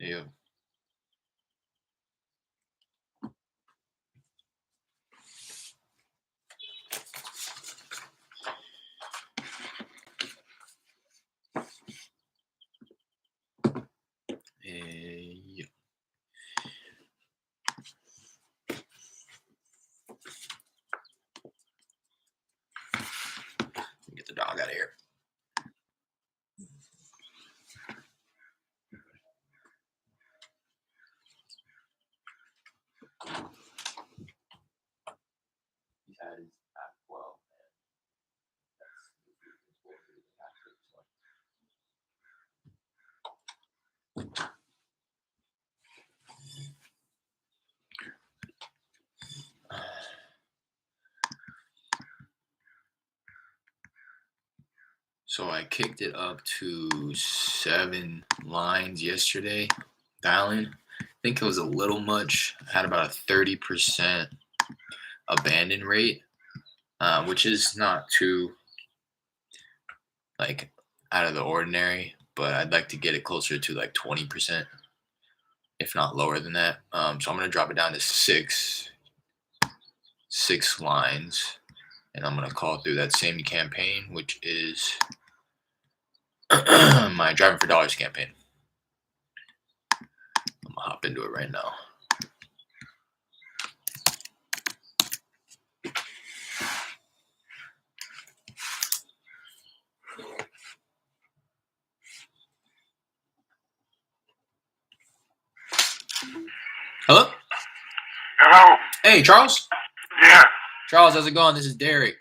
Yeah. Yeah. Get the dog out of here. He's had his app 12. So I kicked it up to 7 lines yesterday, dialing. I think it was a little much. I had about a 30% abandon rate, which is not too like out of the ordinary, but I'd like to get it closer to like 20%, if not lower than that. So I'm gonna drop it down to six lines, and I'm gonna call through that same campaign, which is my Driving for Dollars campaign. I'm gonna hop into it right now. Hello? Hello? Hey, Charles? Yeah. Charles, how's it going? This is Derek.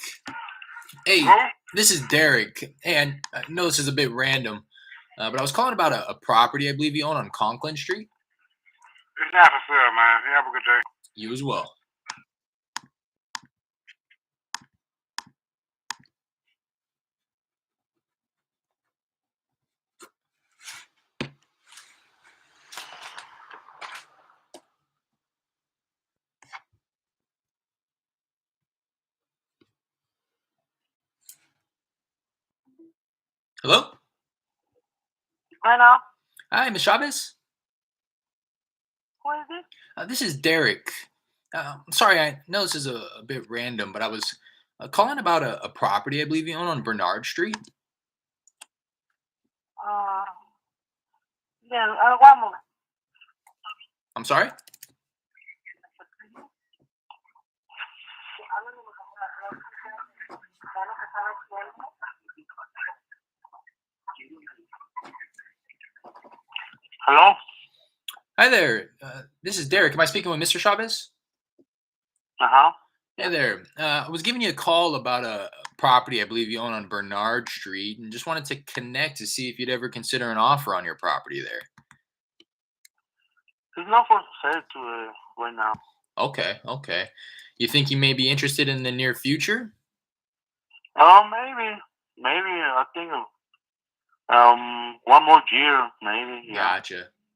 Hey, Who? this is Derek. Hey, I know this is a bit random, but I was calling about a property I believe you own on Conklin Street. It's not for sale, man. You have a good day. You as well. Hello? Hello? Hi, Ms. Chavez. Who is this? This is Derek. Sorry, I know this is a bit random, but I was calling about a property I believe you own on Bernard Street. Yeah, one moment. I'm sorry? Hello? Hi there. This is Derek. Am I speaking with Mr. Chavez? Uh-huh. Hey there. I was giving you a call about a property I believe you own on Bernard Street and just wanted to connect to see if you'd ever consider an offer on your property there. It's not for sale right now. Okay. You think you may be interested in the near future? Maybe. I think, one more year, maybe, yeah.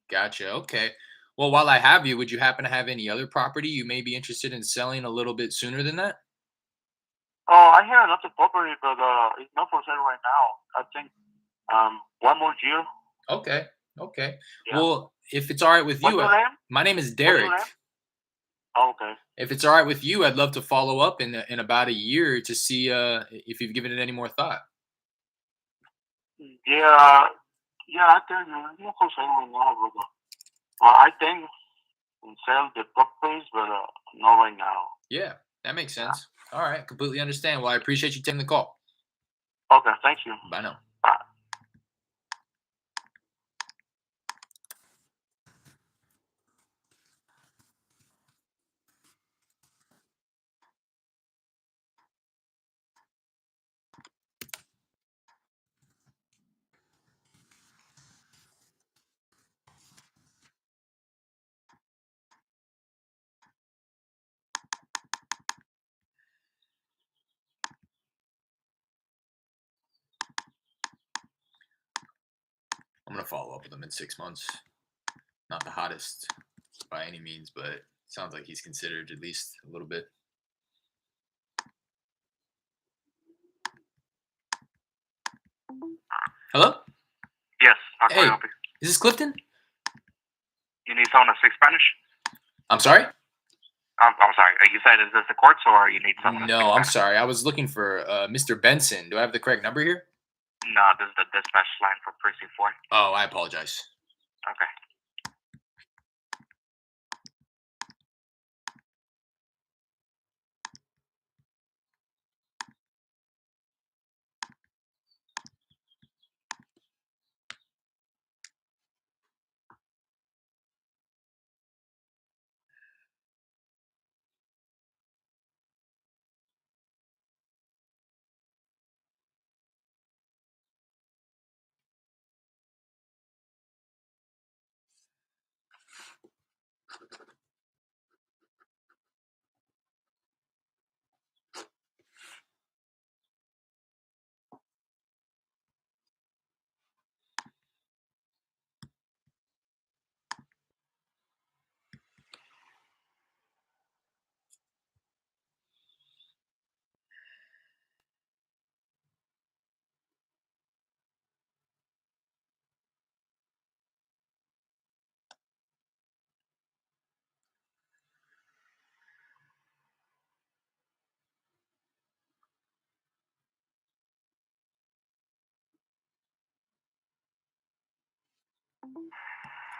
Gotcha. Okay. Well, while I have you, would you happen to have any other property you may be interested in selling a little bit sooner than that? Oh, I have a lot of property, but, it's not for sale right now. I think, one more year. Okay. Yeah. Well, if it's all right with What's you, your name? my name is What's your Derek. name? Oh, okay. If it's all right with you, I'd love to follow up in about a year to see if you've given it any more thought. Yeah, I think it's not for sale right now, but, I think sell the properties, but, not right now. Yeah, that makes sense. All right, completely understand. Well, I appreciate you taking the call. Okay, thank you. Bye now. Bye. I'm gonna follow up with him in 6 months. Not the hottest by any means, but sounds like he's considered at least a little bit. Hello? Yes, how can I Hey, help you? is this Clifton? need someone to speak Spanish? I'm sorry? I'm sorry. You said, is this the courts or you need someone to speak No, I'm Spanish? sorry. I was looking for Mr. Benson. Do I have the correct number here? No, this is the dispatch line for Precinct 4. Oh, I apologize. Okay.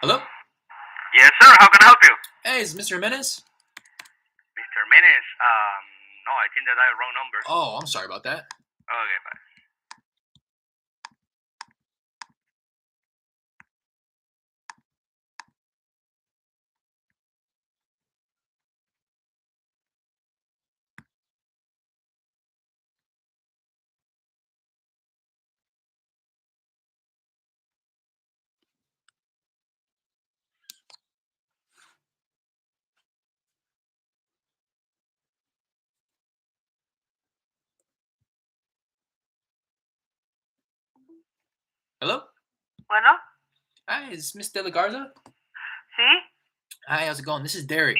Hello? Yes, sir. How can I help you? Hey, is Mr. Jimenez? Mr. Menes, no, I think that I wrong number. Oh, I'm sorry about that. Okay, bye. Hello? Bueno, Hi, is Miss De La Garza? ¿sí? Hi, how's it going? This is Derek.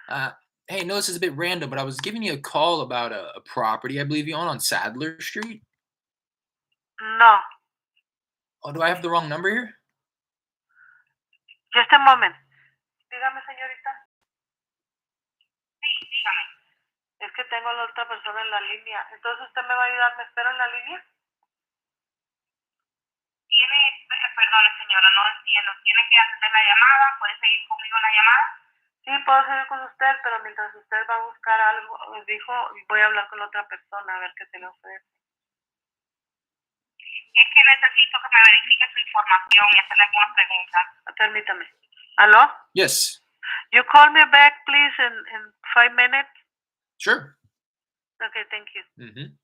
Uh, hey, no, this is a bit random, but I was giving you a call about a property I believe you own on Sadler Street. No. Oh, do I have the wrong number here? Just a moment. Dígame, señorita. Es que tengo a la otra persona en la línea. Entonces, ¿usted me va a ayudar? ¿Me espera en la línea? Perdone, señora, no entiendo. ¿Tiene que atender la llamada? ¿Puede seguir conmigo en la llamada? Sí, puedo seguir con usted, pero mientras usted va a buscar algo, dijo, voy a hablar con la otra persona a ver qué se le ofrece. Es que necesito que me verifique su información y hacerle algunas preguntas. Permítame. ¿Aló? Yes. You call me back, please, in 5 minutes? Sure. Okay, thank you. Mm-hmm.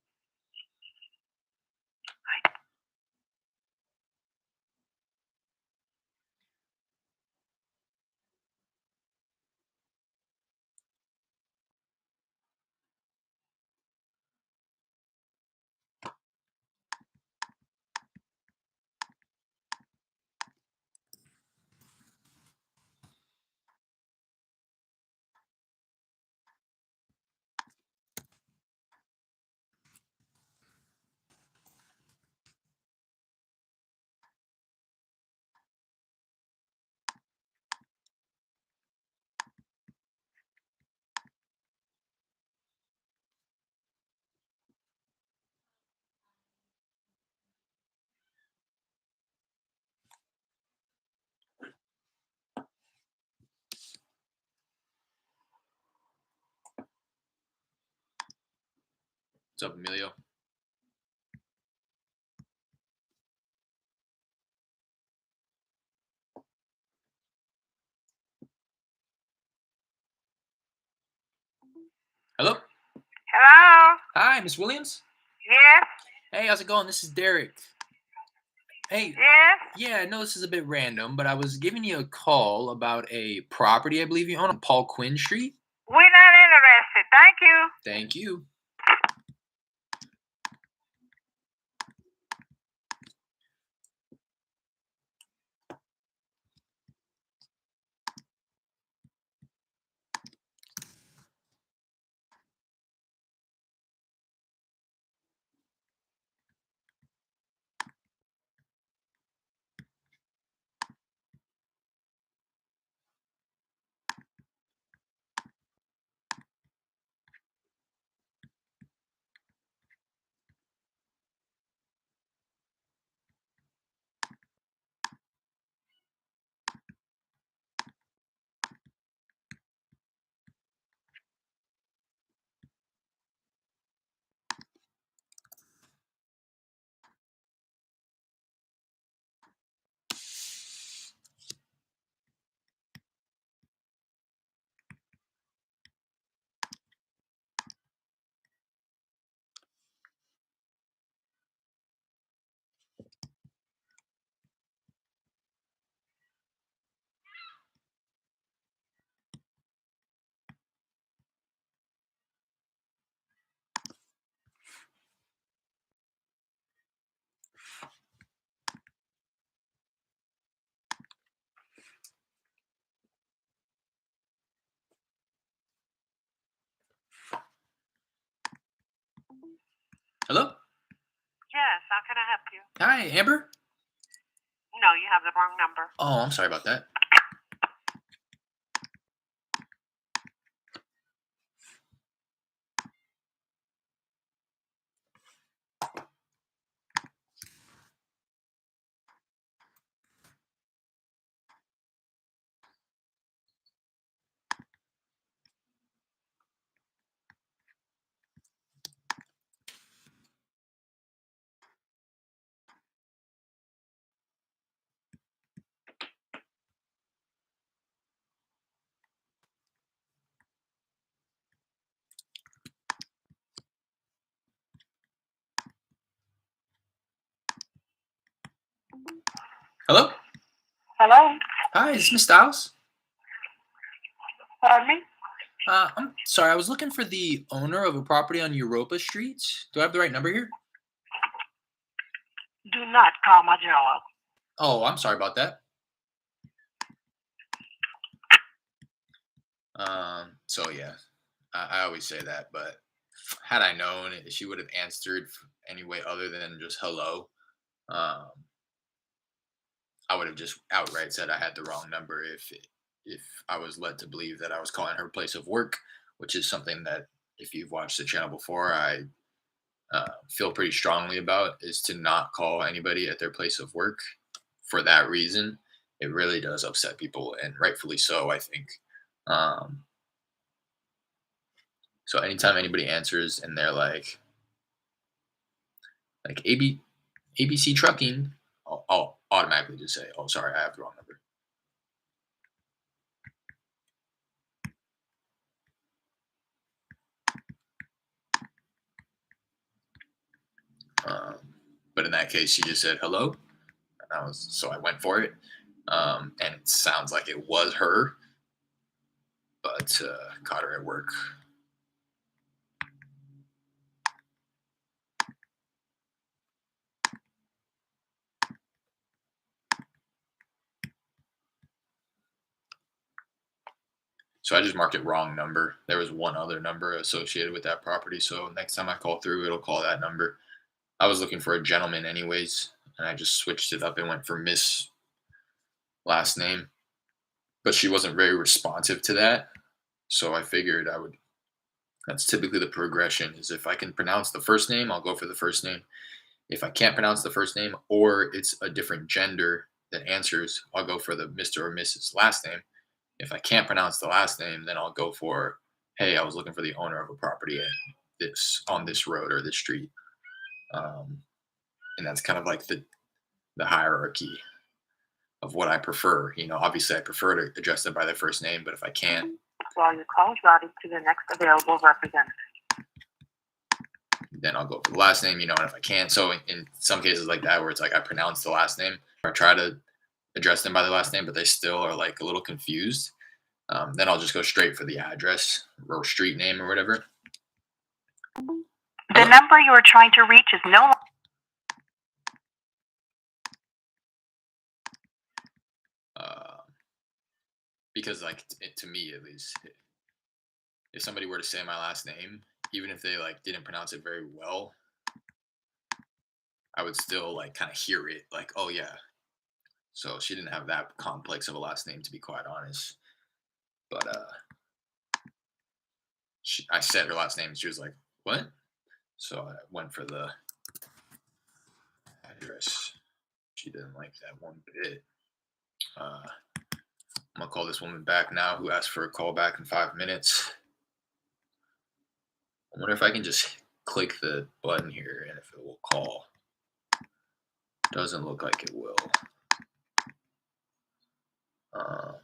What's up, Emilio? Hello? Hello? Hi, Miss Williams? Yes? Hey, how's it going? This is Derek. Hey, Yes? yeah, I know this is a bit random, but I was giving you a call about a property I believe you own on Paul Quinn Street. We're not interested. Thank you. Thank you. Hello? Yes, how can I help you? Hi, Amber? No, you have the wrong number. Oh, I'm sorry about that. Hello? Hello? Hi, is this Miss Styles? Pardon me? I'm sorry, I was looking for the owner of a property on Europa Street. Do I have the right number here? Do not call my job. Oh, I'm sorry about that. So yeah, I always say that, but had I known, she would have answered any way other than just hello. Um, I would have just outright said I had the wrong number if I was led to believe that I was calling her place of work, which is something that if you've watched the channel before, I feel pretty strongly about is to not call anybody at their place of work for that reason. It really does upset people, and rightfully so, I think. Um, so anytime anybody answers and they're like ABC Trucking, I'll automatically just say, "Oh, sorry, I have the wrong number." Um, but in that case, she just said hello, and I went for it. And it sounds like it was her, but caught her at work. So I just marked it wrong number. There was one other number associated with that property. So next time I call through, it'll call that number. I was looking for a gentleman anyways, and I just switched it up and went for Miss last name. But she wasn't very responsive to that. So I figured I would. That's typically the progression is if I can pronounce the first name, I'll go for the first name. If I can't pronounce the first name or it's a different gender that answers, I'll go for the Mr. or Mrs. last name. If I can't pronounce the last name, then I'll go for, hey, I was looking for the owner of a property at this on this road or this street. Um, and that's kind of like the hierarchy of what I prefer. You know, obviously I prefer to address them by their first name, but if I can't, While your call is routed to the next available representative. then I'll go for the last name, you know, and if I can't, so in some cases like that where it's like I pronounce the last name or I try to address them by the last name, but they still are like a little confused, then I'll just go straight for the address or street name or whatever. The number you are trying to reach is no longer. Uh, because like to me at least, if somebody were to say my last name, even if they like didn't pronounce it very well, I would still like kind of hear it like, oh yeah. So she didn't have that complex of a last name, to be quite honest. But I said her last name and she was like, what? So I went for the address. She didn't like that one bit. I'm gonna call this woman back now who asked for a call back in 5 minutes. I wonder if I can just click the button here and if it will call. Doesn't look like it will. Um,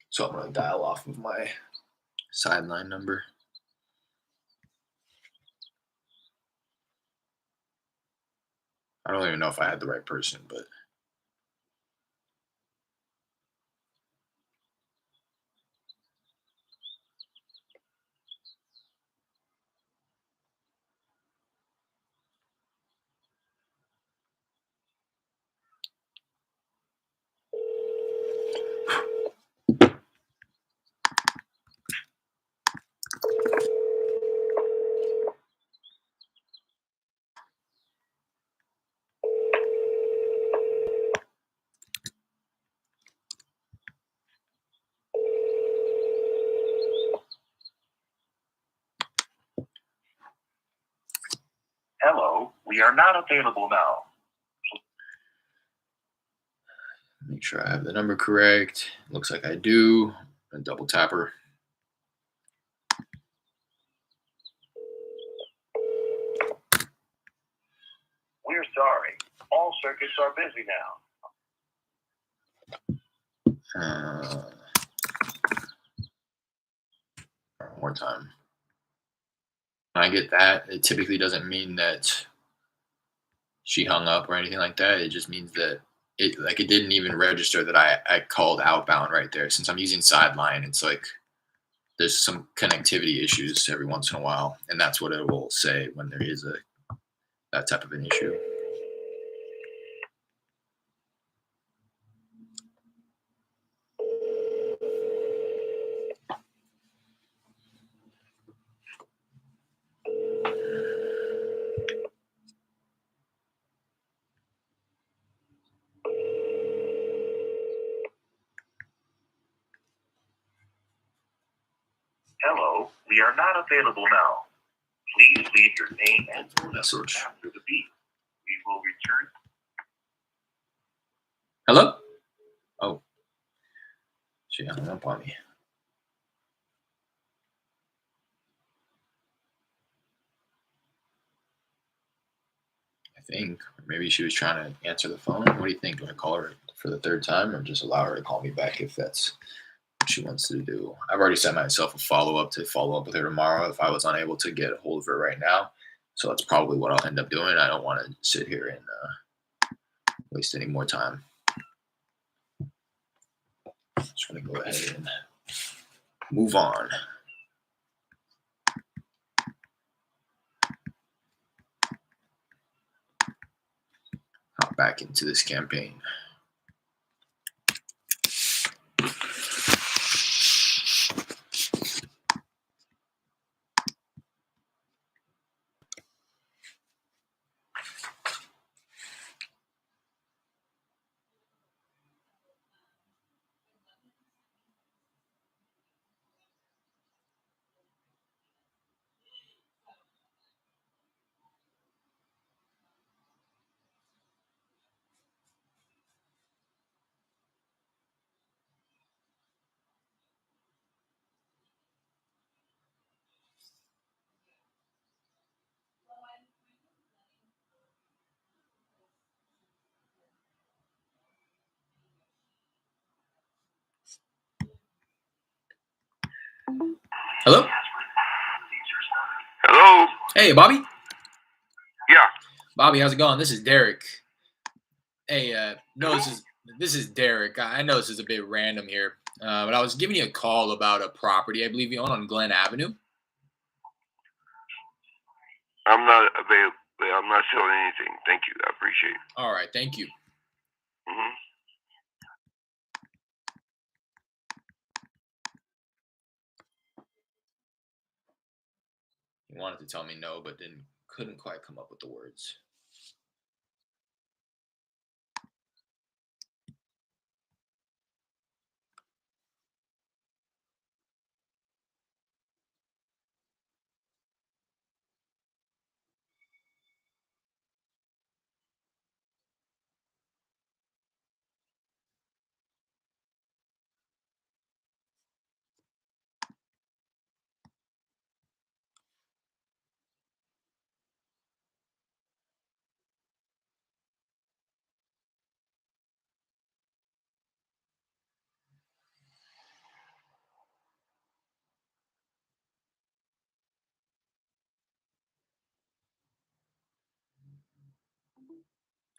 so I'm gonna dial off of my sideline number. I don't even know if I had the right person, but we are not available now. Make sure I have the number correct. Looks like I do. A double tap her. We're sorry. All circuits are busy now. One more time. When I get that, it typically doesn't mean that she hung up or anything like that. It just means that it didn't even register that I called outbound right there. Since I'm using sideline, it's like there's some connectivity issues every once in a while, and that's what it will say when there is that type of an issue. Hello, we are not available now. Please leave your name and phone number after the beep. We will return. Hello? Oh. She hung up on me. I think. Maybe she was trying to answer the phone. What do you think? Do I call her for the third time or just allow her to call me back if that's what she wants to do? I've already sent myself a follow-up to follow up with her tomorrow if I was unable to get a hold of her right now. So that's probably what I'll end up doing. I don't want to sit here and waste any more time. Just going to go ahead and move on. Hop back into this campaign. Hello? Hello? Hey, Bobby? Yeah. Bobby, how's it going? This is Derek. Hey, no, this is Derek. I know this is a bit random here, but I was giving you a call about a property I believe you own on Glen Avenue. I'm not available. I'm not selling anything. Thank you. I appreciate it. All right, thank you. Mm-hmm. He wanted to tell me no, but couldn't quite come up with the words.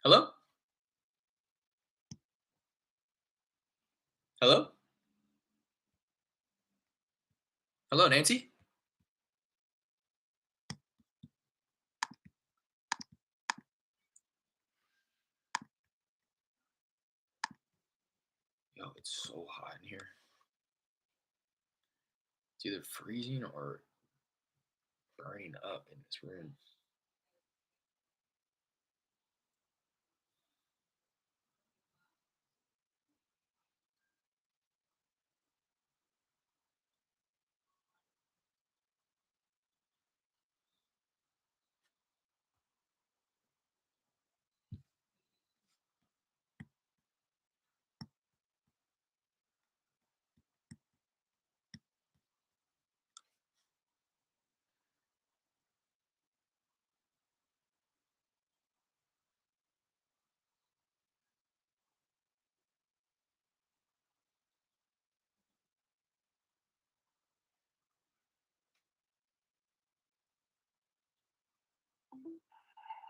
Hello? Hello? Hello, Nancy? Yo, it's so hot in here. It's either freezing or burning up in this room.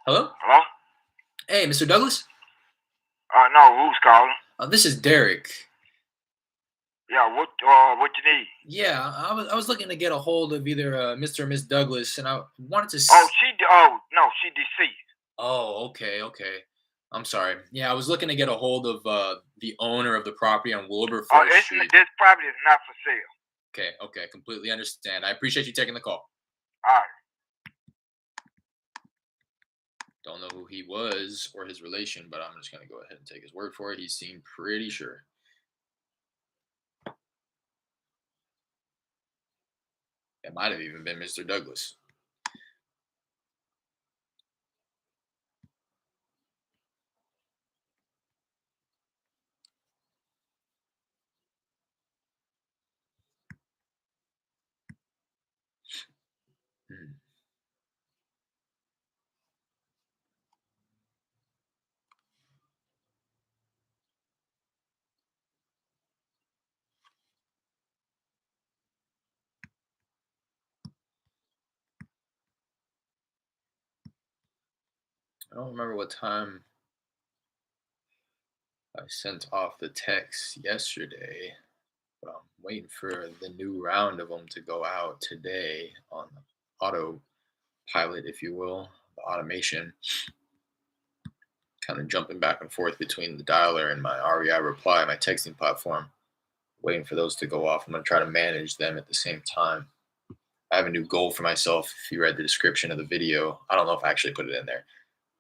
Hello? Hello? Hey, Mr. Douglas? No, who's calling? This is Derek. Yeah, what you need? Yeah, I was looking to get a hold of either Mr. or Miss Douglas, and I wanted to. No, she deceased. Oh, okay. I'm sorry. Yeah, I was looking to get a hold of the owner of the property on Wilberforce Street. This property is not for sale. Okay, completely understand. I appreciate you taking the call. All right. Don't know who he was or his relation, but I'm just gonna go ahead and take his word for it. He seemed pretty sure. It might have even been Mr. Douglas. Hmm. I don't remember what time I sent off the text yesterday, but I'm waiting for the new round of them to go out today on the autopilot, if you will, the automation. Kind of jumping back and forth between the dialer and my REI reply, my texting platform, waiting for those to go off. I'm going to try to manage them at the same time. I have a new goal for myself. If you read the description of the video, I don't know if I actually put it in there,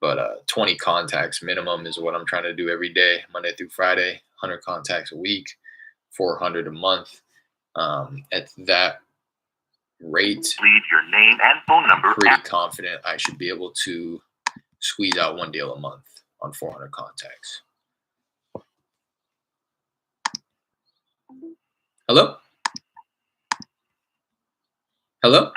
but 20 contacts minimum is what I'm trying to do every day, Monday through Friday, 100 contacts a week, 400 a month. At that rate, Leave your name and phone number. pretty confident I should be able to squeeze out one deal a month on 400 contacts. Hello? Hello?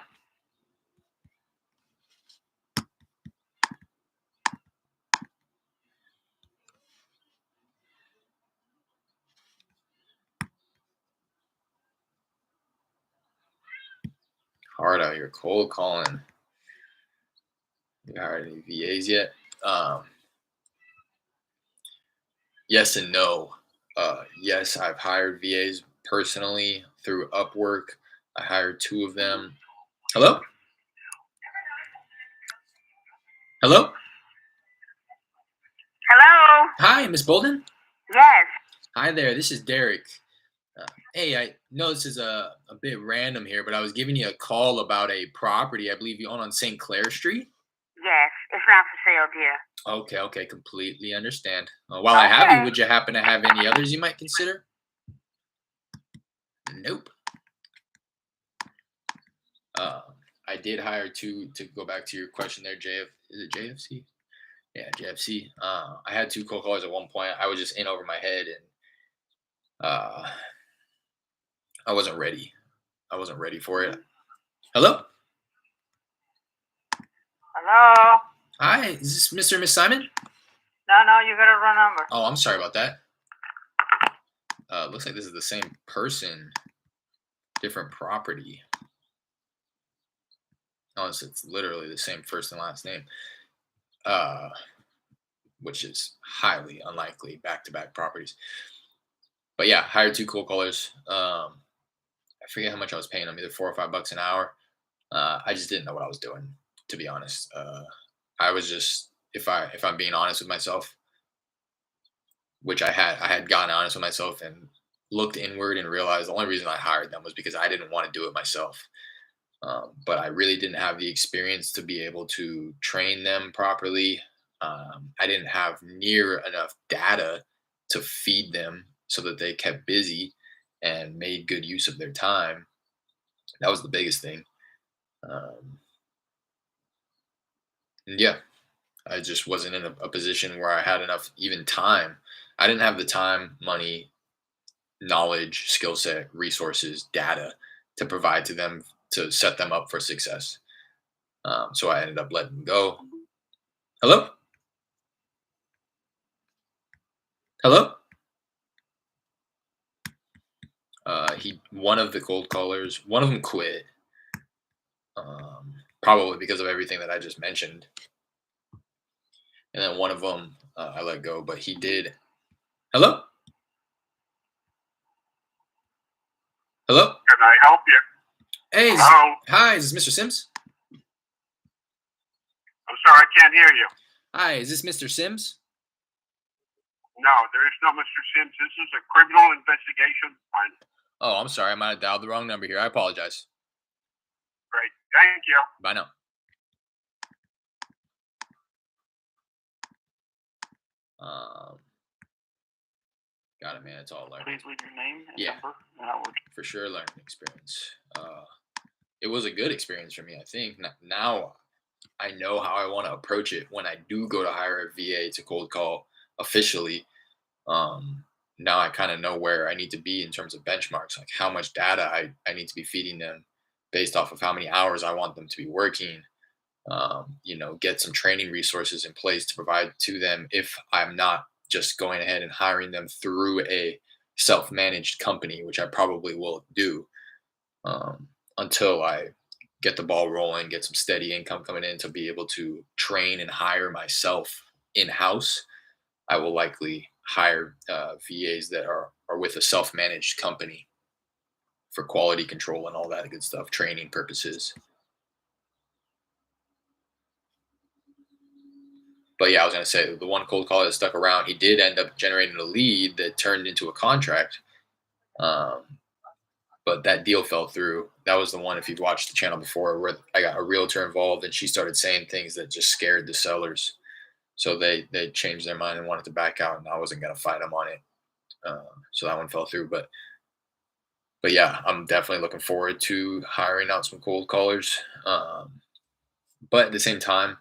Hard out here, cold calling. You hired any VAs yet? Yes and no. Yes, I've hired VAs personally through Upwork. I hired 2 of them. Hello? Hello? Hello? Hi, Miss Bolden. Yes. Hi there. This is Derek. Hey, I know this is a bit random here, but I was giving you a call about a property I believe you own on St. Clair Street. Yes. It's not for sale, dear. Okay, completely understand. While I have you, Okay. would you happen to have any others you might consider? Nope. I did hire 2 to go back to your question there, is it JFC? Yeah, JFC. I had 2 cold callers at one point. I was just in over my head, and I wasn't ready. I wasn't ready for it. Hello? Hello? Hi, is this Mr. and Miss Simon? No, you got a wrong number. Oh, I'm sorry about that. Looks like this is the same person, different property. Oh, it's literally the same first and last name, which is highly unlikely, back-to-back properties. But yeah, hired 2 cold callers. I forget how much I was paying them, either $4 or $5 an hour. I just didn't know what I was doing, to be honest. I was just, if I'm being honest with myself, which I had gotten honest with myself and looked inward and realized the only reason I hired them was because I didn't want to do it myself. But I really didn't have the experience to be able to train them properly. I didn't have near enough data to feed them so that they kept busy and made good use of their time. That was the biggest thing. And yeah, I just wasn't in a position where I had enough even time. I didn't have the time, money, knowledge, skill set, resources, data to provide to them to set them up for success. So I ended up letting them go. Hello? Hello? One of the cold callers, one of them quit. Probably because of everything that I just mentioned. and then one of them I let go, but he did. Hello? Hello? Can I help you? Hey, Hello? hi, is this Mr. Sims? I'm sorry, I can't hear you. Hi, is this Mr. Sims? No, there is no Mr. Sims. This is a criminal investigation. Fine. Oh, I'm sorry. I might have dialed the wrong number here. I apologize. Great. Thank you. Bye now. Got it, man. It's all learning. Please leave your name and Yeah. number, and I will. For sure, learning experience. It was a good experience for me, I think. Now I know how I want to approach it when I do go to hire a VA to cold call officially. Now I kind of know where I need to be in terms of benchmarks, like how much data I need to be feeding them based off of how many hours I want them to be working. Get some training resources in place to provide to them if I'm not just going ahead and hiring them through a self-managed company, which I probably will do until I get the ball rolling, get some steady income coming in to be able to train and hire myself in-house. I will likely hire VAs that are with a self-managed company for quality control and all that good stuff, training purposes. But yeah, I was going to say the one cold caller that stuck around, he did end up generating a lead that turned into a contract. But that deal fell through. That was the one, if you've watched the channel before, where I got a realtor involved and she started saying things that just scared the sellers. So they changed their mind and wanted to back out, and I wasn't going to fight them on it. So that one fell through. But yeah, I'm definitely looking forward to hiring out some cold callers. But at the same time,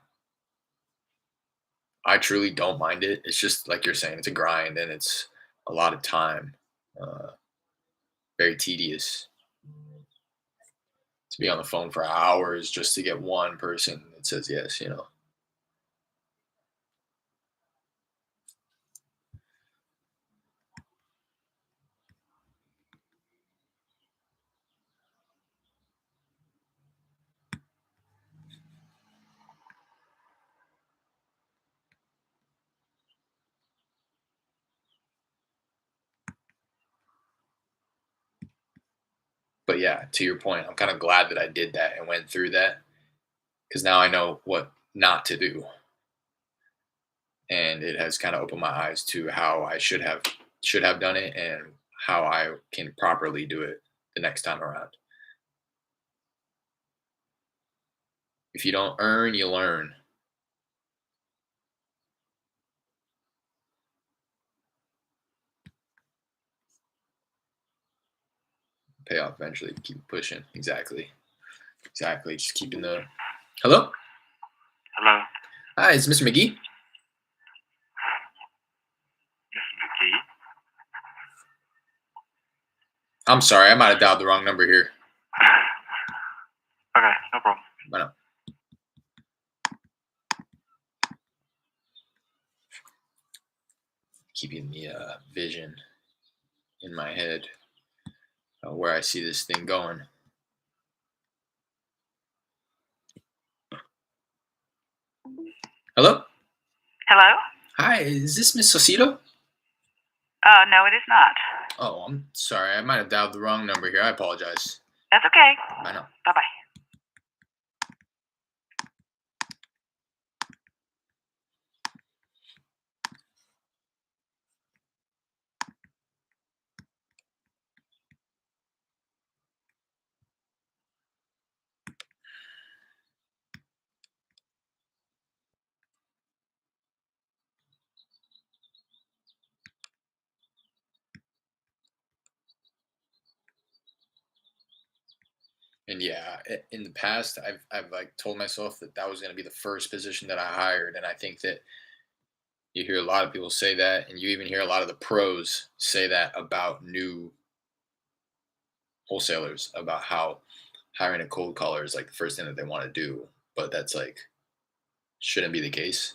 I truly don't mind it. It's just like you're saying, it's a grind and it's a lot of time. Very tedious to be on the phone for hours just to get one person that says yes, But yeah, to your point, I'm kind of glad that I did that and went through that because now I know what not to do. And it has kind of opened my eyes to how I should have done it and how I can properly do it the next time around. If you don't earn, you learn. Pay off eventually. Keep pushing. Exactly. Just keeping the. Hello. Hello. Hi, is Mr. McGee? Mr. McGee. I'm sorry, I might have dialed the wrong number here. Okay, no problem. I know. Keeping the vision in my head where I see this thing going. Hello? Hello? Hi, is this Miss Saucedo? No, it is not. Oh, I'm sorry. I might have dialed the wrong number here. I apologize. That's okay. I know. Bye-bye. And yeah, in the past, I've like told myself that was going to be the first position that I hired, and I think that you hear a lot of people say that, and you even hear a lot of the pros say that about new wholesalers, about how hiring a cold caller is like the first thing that they want to do, but that's like shouldn't be the case.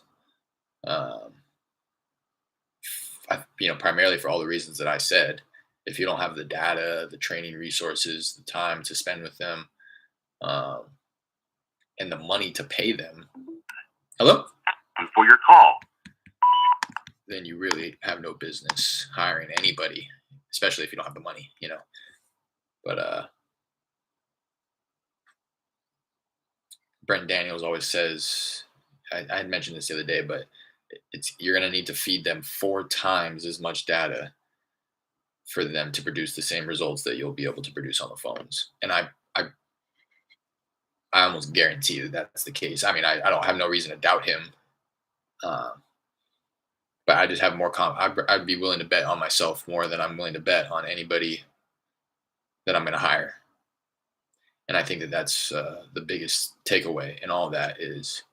Primarily for all the reasons that I said. If you don't have the data, the training resources, the time to spend with them, and the money to pay them. Hello? for your call. then you really have no business hiring anybody, especially if you don't have the money, you know. But Brent Daniels always says, I had mentioned this the other day, but you're going to need to feed them 4 times as much data for them to produce the same results that you'll be able to produce on the phones. And I almost guarantee that that's the case. I mean, I don't have no reason to doubt him, but I just have more I'd be willing to bet on myself more than I'm willing to bet on anybody that I'm going to hire. And I think that that's the biggest takeaway in all of that is,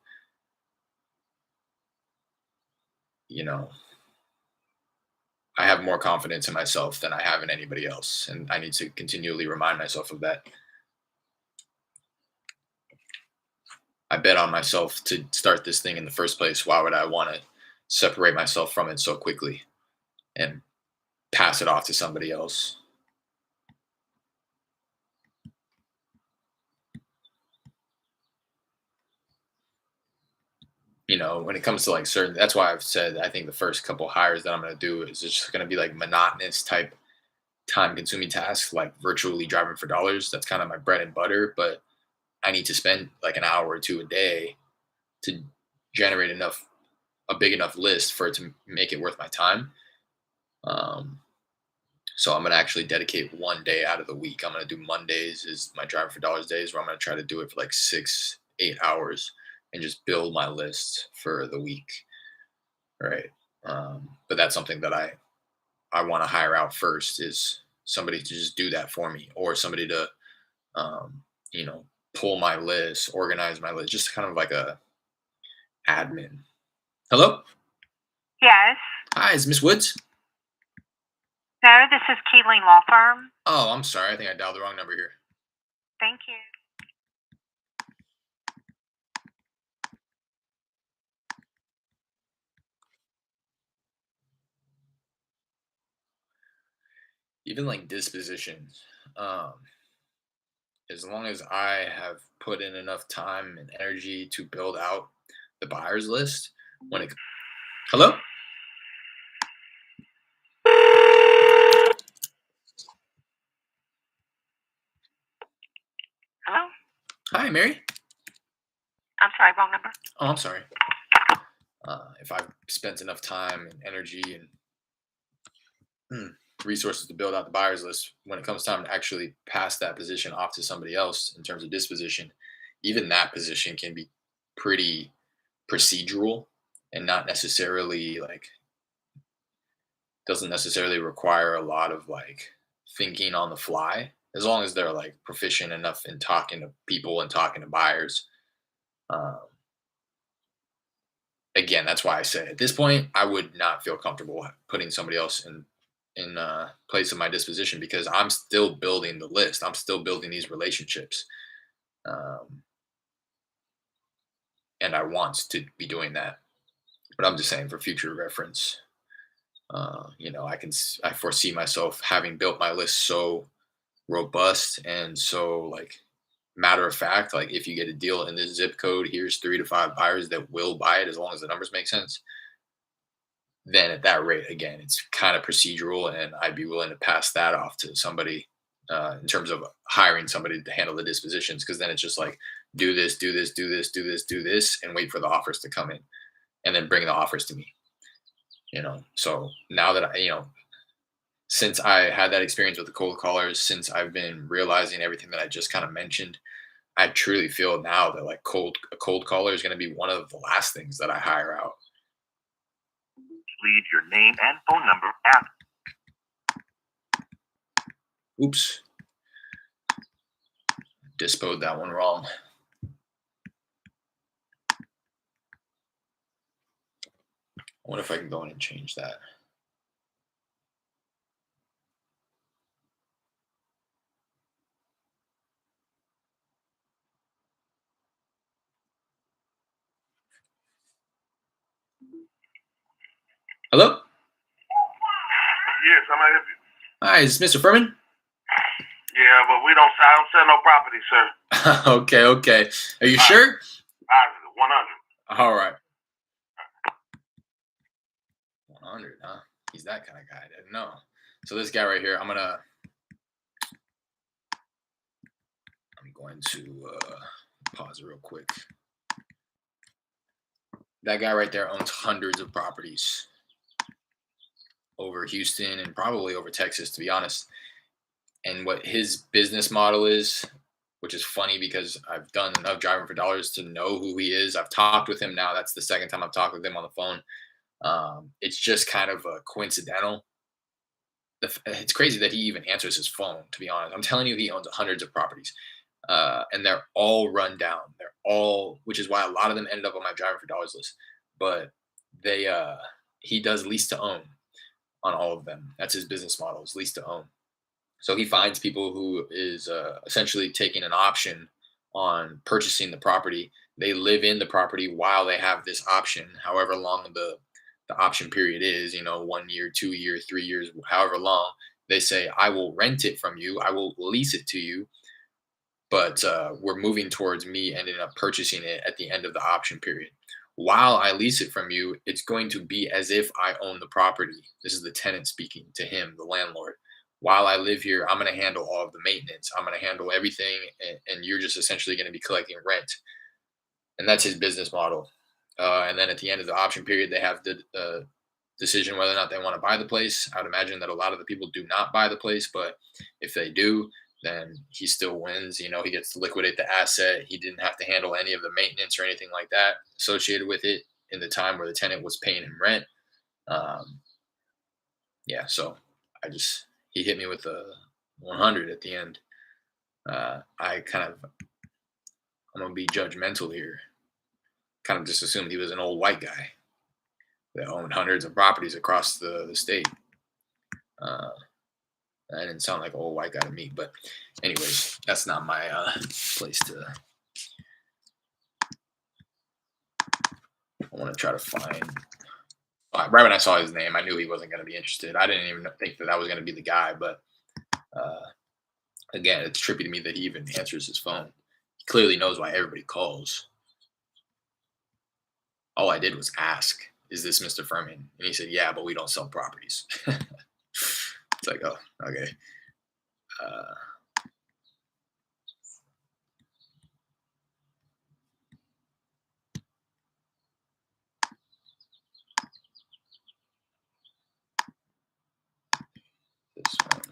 you know, I have more confidence in myself than I have in anybody else. And I need to continually remind myself of that. I bet on myself to start this thing in the first place. Why would I want to separate myself from it so quickly and pass it off to somebody else? You know, when it comes to like certain, that's why I've said I think the first couple hires that I'm going to do is just going to be like monotonous type time consuming tasks, like virtually driving for dollars. That's kind of my bread and butter, but I need to spend like an hour or 2 a day to generate a big enough list for it to make it worth my time. So I'm going to actually dedicate 1 day out of the week. I'm going to do Mondays is my driving for dollars days, where I'm going to try to do it for like 6-8 hours and just build my list for the week. Right. But that's something that I want to hire out first, is somebody to just do that for me, or somebody to, you know, pull my list, organize my list, just kind of like a admin. Hello? Yes. Hi, is Miss Woods? No, this is Keeling Law Firm. Oh, I'm sorry. I think I dialed the wrong number here. Thank you. Even like dispositions, as long as I have put in enough time and energy to build out the buyers list, when it hello? Hello? Hi, Mary. I'm sorry, wrong number. Oh, I'm sorry. If I've spent enough time and energy and resources to build out the buyers list, when it comes time to actually pass that position off to somebody else in terms of disposition, even that position can be pretty procedural and not necessarily like, doesn't necessarily require a lot of like thinking on the fly, as long as they're like proficient enough in talking to people and talking to buyers. Again, that's why I say at this point I would not feel comfortable putting somebody else in place of my disposition, because I'm still building the list. I'm still building these relationships, and I want to be doing that. But I'm just saying for future reference, you know, I foresee myself having built my list so robust and so like matter of fact, like if you get a deal in this zip code, here's 3 to 5 buyers that will buy it as long as the numbers make sense. Then at that rate, again, it's kind of procedural, and I'd be willing to pass that off to somebody in terms of hiring somebody to handle the dispositions, because then it's just like do this, do this, do this, do this, do this, and wait for the offers to come in, and then bring the offers to me. You know, so now that since I had that experience with the cold callers, since I've been realizing everything that I just kind of mentioned, I truly feel now that like a cold caller is going to be one of the last things that I hire out. Leave your name and phone number at. Oops. Dispoed that one wrong. I wonder if I can go in and change that. Hello? Yes, I might help you. Hi, is this Mr. Furman? Yeah, but I don't sell no property, sir. Okay. Are you sure? 100. All right. 100, huh? He's that kind of guy. I didn't know. So this guy right here, I'm going to pause it real quick. That guy right there owns hundreds of properties over Houston and probably over Texas, to be honest. And what his business model is, which is funny because I've done enough driving for dollars to know who he is. I've talked with him now. That's the second time I've talked with him on the phone. It's just kind of coincidental. It's crazy that he even answers his phone, to be honest. I'm telling you, he owns hundreds of properties. And they're all run down. They're all, which is why a lot of them ended up on my driving for dollars list. But he does lease to own on all of them. That's his business model, is lease to own. So he finds people who is essentially taking an option on purchasing the property. They live in the property while they have this option, however long the option period is, 1 year, 2 year, 3 years, however long. They say, I will rent it from you. I will lease it to you. But we're moving towards me ending up purchasing it at the end of the option period. While I lease it from you, it's going to be as if I own the property. This is the tenant speaking to him, the landlord. While I live here, I'm going to handle all of the maintenance. I'm going to handle everything, and you're just essentially going to be collecting rent. And that's his business model. And then at the end of the option period, they have the decision whether or not they want to buy the place. I would imagine that a lot of the people do not buy the place, but if they do, then he still wins. He gets to liquidate the asset. He didn't have to handle any of the maintenance or anything like that associated with it in the time where the tenant was paying him rent. He hit me with a 100 at the end. I'm going to be judgmental here. Kind of just assumed he was an old white guy that owned hundreds of properties across the state. That didn't sound like an old white guy to me, but anyways, that's not my place to. I want to try to find. Right when I saw his name, I knew he wasn't going to be interested. I didn't even think that was going to be the guy, but again, it's trippy to me that he even answers his phone. He clearly knows why everybody calls. All I did was ask, "Is this Mr. Furman?" And he said, "Yeah, but we don't sell properties." It's like, oh, okay. This one.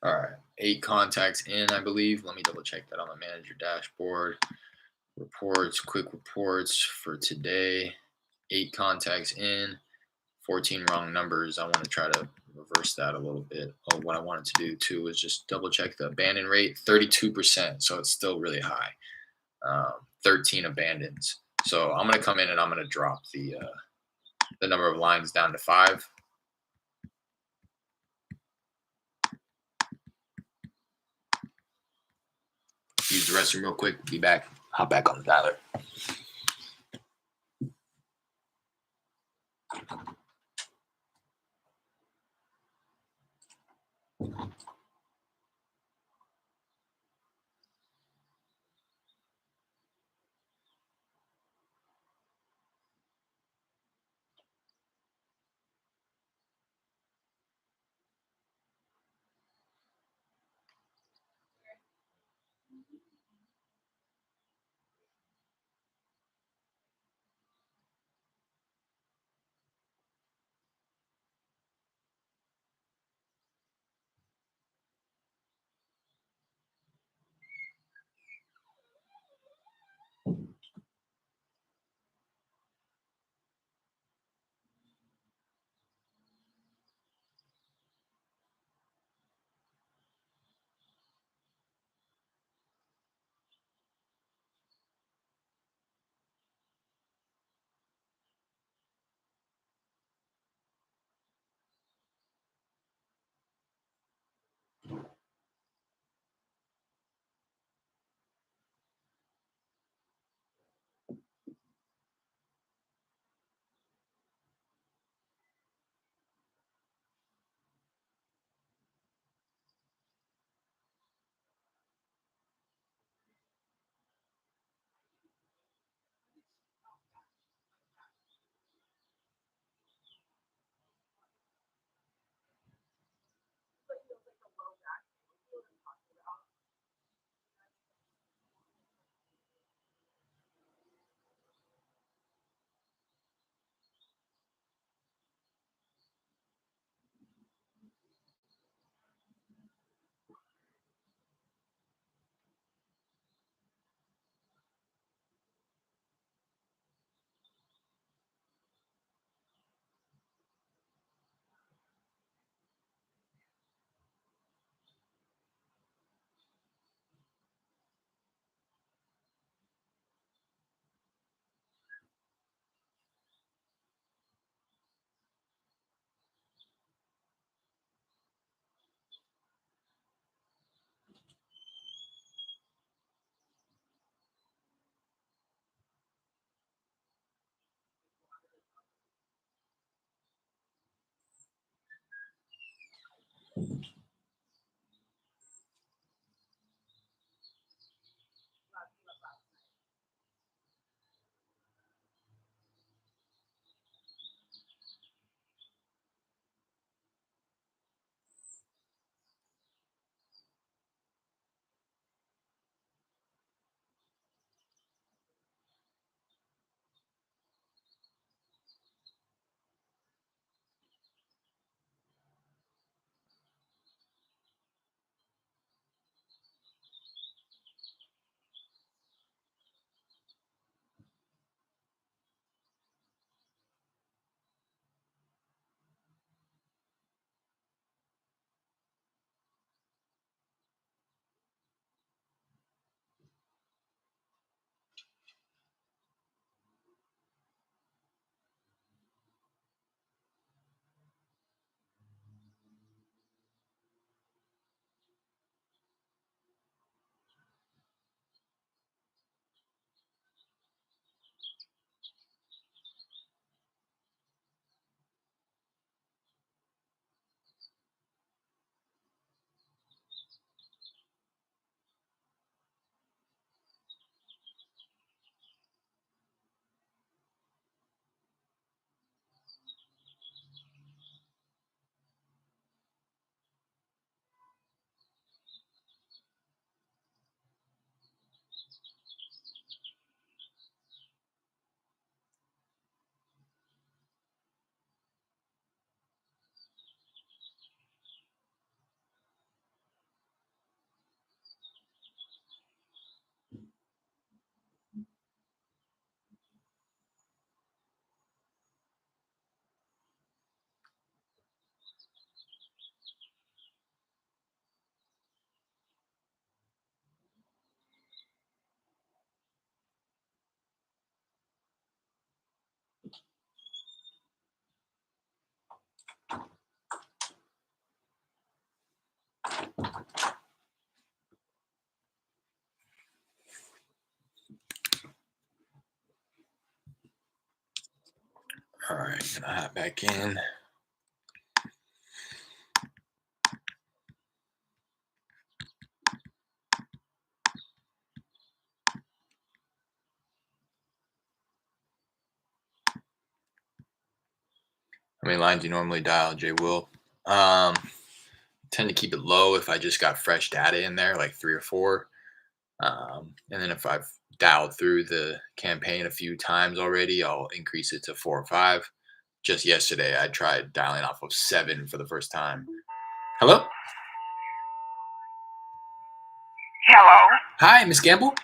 All right, 8 contacts in, I believe. Let me double check that on the manager dashboard. Reports, quick reports for today. 8 contacts in, 14 wrong numbers. I want to try to reverse that a little bit. Oh, what I wanted to do too is just double check the abandon rate, 32%. So it's still really high. 13 abandons. So I'm going to come in and I'm going to drop the number of lines down to 5. Use the restroom real quick. Be back. Hop back on the dialer. All right, gonna hop back in. How many lines do you normally dial, Jay Will? Tend to keep it low if I just got fresh data in there, like 3 or 4. And then if I've dialed through the campaign a few times already, I'll increase it to 4 or 5. Just yesterday, I tried dialing off of 7 for the first time. Hello? Hello. Hi, Miss Gamble.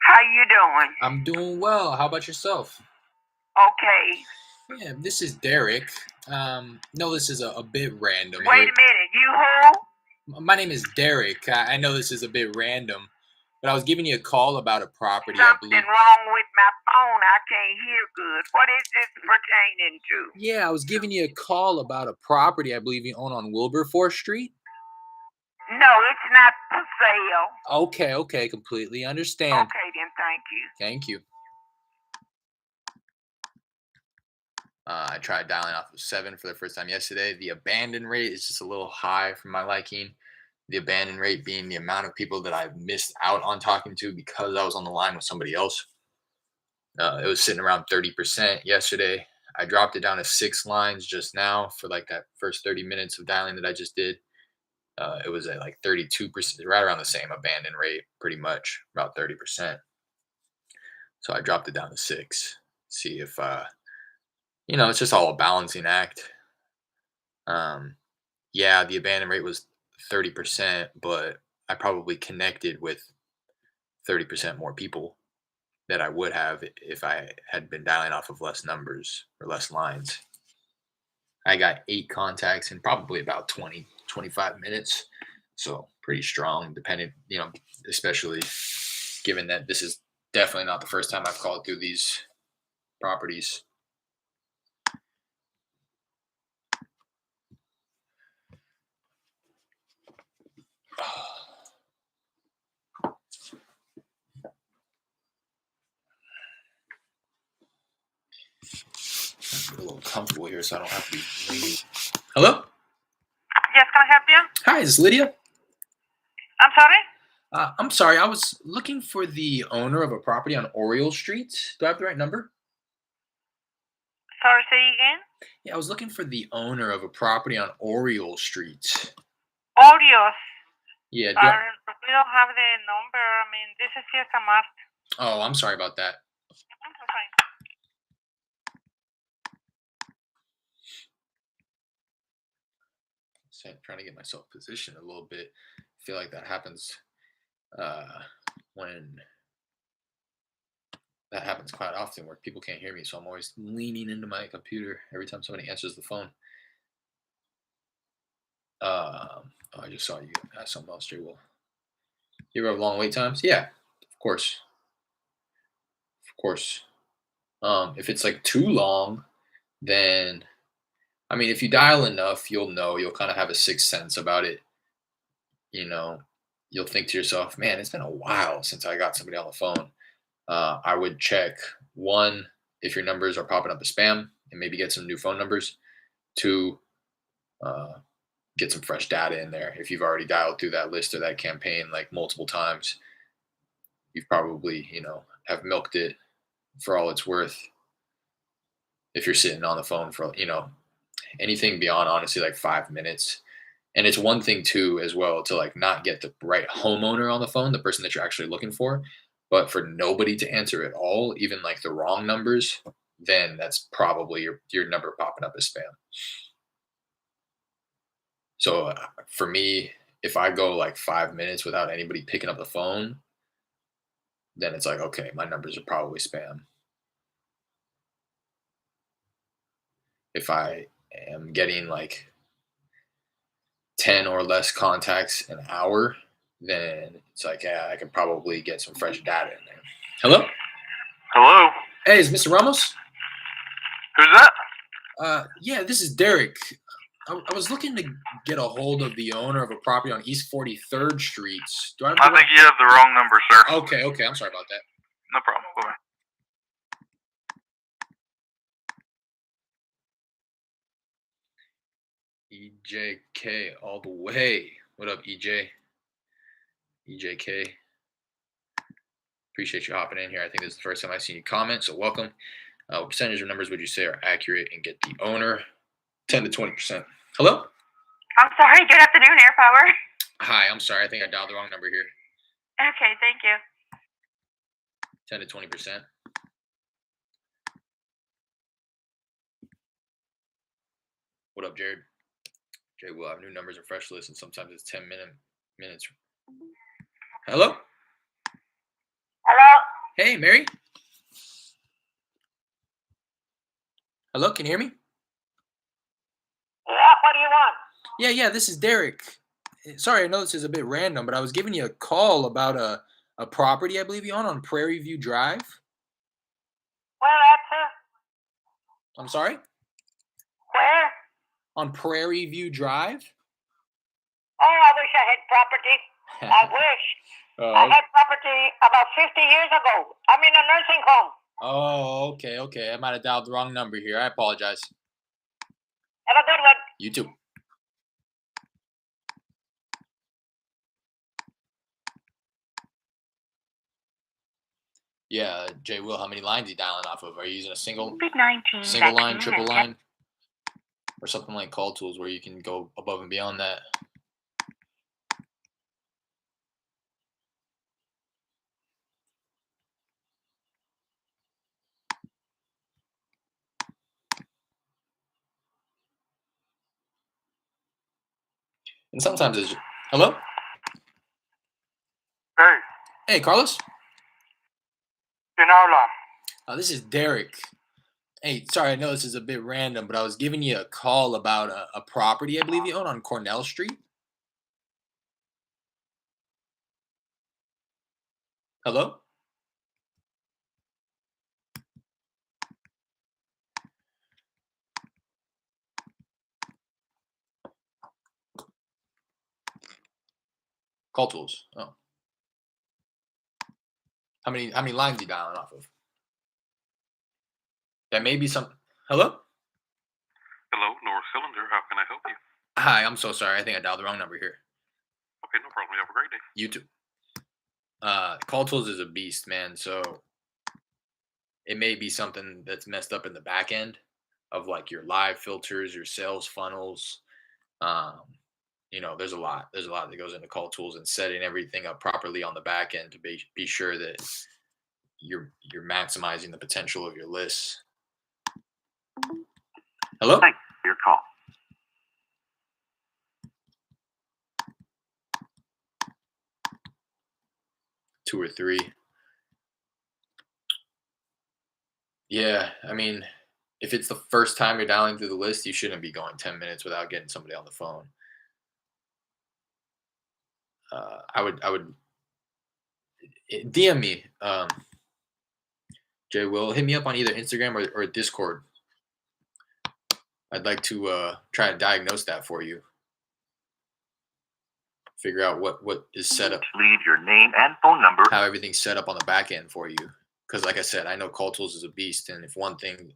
How you doing? I'm doing well. How about yourself? Okay. Yeah, this is Derek. No, this is a bit random. Wait a minute. You who? My name is Derek. I know this is a bit random, but I was giving you a call about a property. Something wrong with my phone. I can't hear good. What is this pertaining to? Yeah, I was giving you a call about a property I believe you own on Wilberforce Street. No, it's not for sale. Okay, completely understand. Okay, then thank you. Thank you. I tried dialing off of 7 for the first time yesterday. The abandon rate is just a little high for my liking. The abandon rate being the amount of people that I've missed out on talking to because I was on the line with somebody else. It was sitting around 30% yesterday. I dropped it down to 6 lines just now for like that first 30 minutes of dialing that I just did. It was at like 32%, right around the same abandon rate, pretty much about 30%. So I dropped it down to 6. See if it's just all a balancing act. Yeah, the abandon rate was 30%, but I probably connected with 30% more people that I would have if I had been dialing off of less numbers or less lines. I got 8 contacts in probably about 20, 25 minutes. So pretty strong, depending, especially given that this is definitely not the first time I've called through these properties. I'm a little comfortable here, so I don't have to be leaning. Hello? Yes, can I Hi, is this Lydia? I'm sorry? I'm sorry. I was looking for the owner of a property on Oriole Street. Do I have the right number? Sorry, say again? Yeah, I was looking for the owner of a property on Oriole Street. Oreos. Yeah. We don't have the number. I mean, this is Fiesta Mart. Oh, I'm sorry about that. So I'm trying to get myself positioned a little bit. I feel like that happens when that happens quite often where people can't hear me. So I'm always leaning into my computer every time somebody answers the phone. Oh, I just saw you ask something else, Jay. Well, you ever have long wait times? Yeah, of course. Of course. If it's like too long, then I mean, if you dial enough, you'll know. You'll kind of have a sixth sense about it. You know, you'll think to yourself, "Man, it's been a while since I got somebody on the phone." I would check one if your numbers are popping up as spam, and maybe get some new phone numbers. Two, get some fresh data in there. If you've already dialed through that list or that campaign like multiple times, you've probably have milked it for all it's worth. If you're sitting on the phone for anything beyond honestly like 5 minutes. And it's one thing too as well to like not get the right homeowner on the phone, the person that you're actually looking for, but for nobody to answer at all, even like the wrong numbers, then that's probably your number popping up as spam. So for me, if I go like 5 minutes without anybody picking up the phone, then it's like, okay, my numbers are probably spam. If I am getting like 10 or less contacts an hour, then it's like, yeah, I can probably get some fresh data in there. Hello? Hello? Hey, is Mr. Ramos? Who's that? Yeah, this is Derek. I was looking to get a hold of the owner of a property on East 43rd Street. Do I have I think you have the wrong number, sir. Okay, I'm sorry about that. No problem. Bye-bye. EJK all the way. What up, EJ? EJK. Appreciate you hopping in here. I think this is the first time I've seen you comment, so welcome. What percentage of numbers would you say are accurate and get the owner? 10 to 20%. Hello? I'm sorry. Good afternoon, Air Power. Hi, I'm sorry. I think I dialed the wrong number here. Okay, thank you. 10 to 20%. What up, Jared? Jay will have new numbers and fresh lists, and sometimes it's 10 minutes. Hello? Hello? Hey, Mary? Hello, can you hear me? Yeah, what do you want? Yeah, this is Derek. Sorry, I know this is a bit random, but I was giving you a call about a property I believe you own on Prairie View Drive. Where at, sir? I'm sorry? Where? On Prairie View Drive? Oh, I wish I had property. I wish. I had property about 50 years ago. I'm in a nursing home. Oh, okay. I might have dialed the wrong number here. I apologize. Have a good one. You too. Yeah, Jay Will, how many lines are you dialing off of? Are you using a single line, triple line, or something like Call Tools where you can go above and beyond that? And sometimes it's hello? Hey, Hey, Carlos? ¿quién habla? This is Derek. Hey, sorry, I know this is a bit random, but I was giving you a call about a property I believe you own on Cornell Street. Hello? Call Tools. Oh. How many lines are you dialing off of? That may be some. Hello? Hello, North Cylinder. How can I help you? Hi, I'm so sorry. I think I dialed the wrong number here. Okay, no problem. You have a great day. You too. Call tools is a beast, man. So it may be something that's messed up in the back end of like your live filters, your sales funnels. Um, there's a lot. There's a lot that goes into call tools and setting everything up properly on the back end to be sure that you're maximizing the potential of your lists. Hello? Thanks for your call. Two or three. Yeah, I mean, if it's the first time you're dialing through the list, you shouldn't be going 10 minutes without getting somebody on the phone. I would DM me, Jay Will. Hit me up on either Instagram or Discord. I'd like to try to diagnose that for you. Figure out what is set up. Leave your name and phone number. How everything's set up on the back end for you. Because like I said, I know call tools is a beast, and if one thing's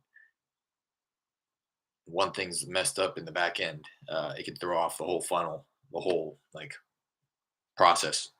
messed up in the back end, it can throw off the whole funnel, the whole like process.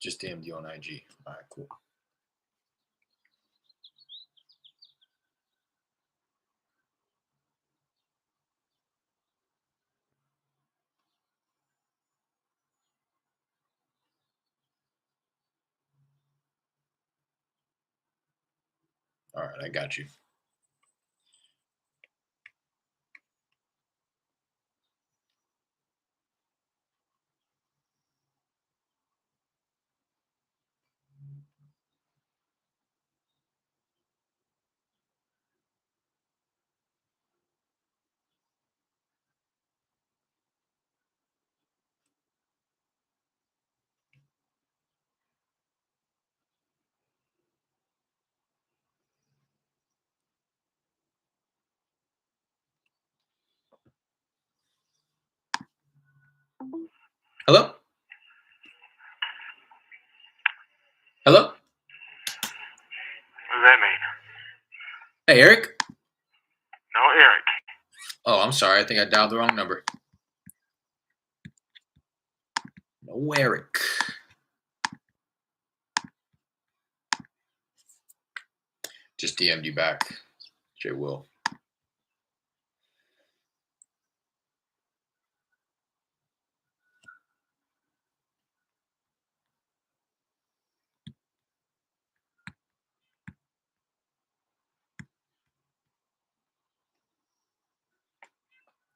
Just DM'd you on IG. All right, cool. All right, I got you. Hello? Hello? What does that mean? Hey, Eric? No, Eric. Oh, I'm sorry. I think I dialed the wrong number. No, Eric. Just DM'd you back, Jay Will.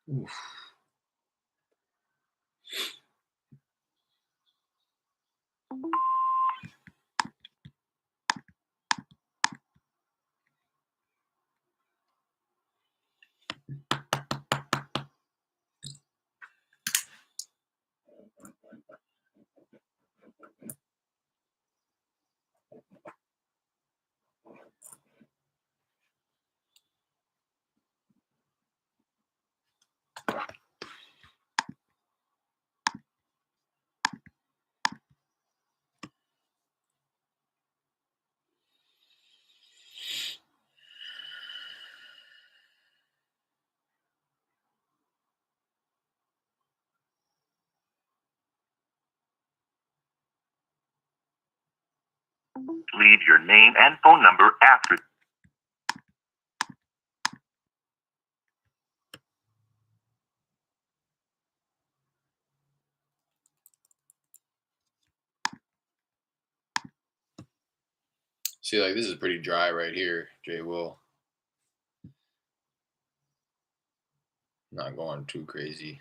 Oof. Leave your name and phone number after. See, like, this is pretty dry right here, Jay Will. Not going too crazy.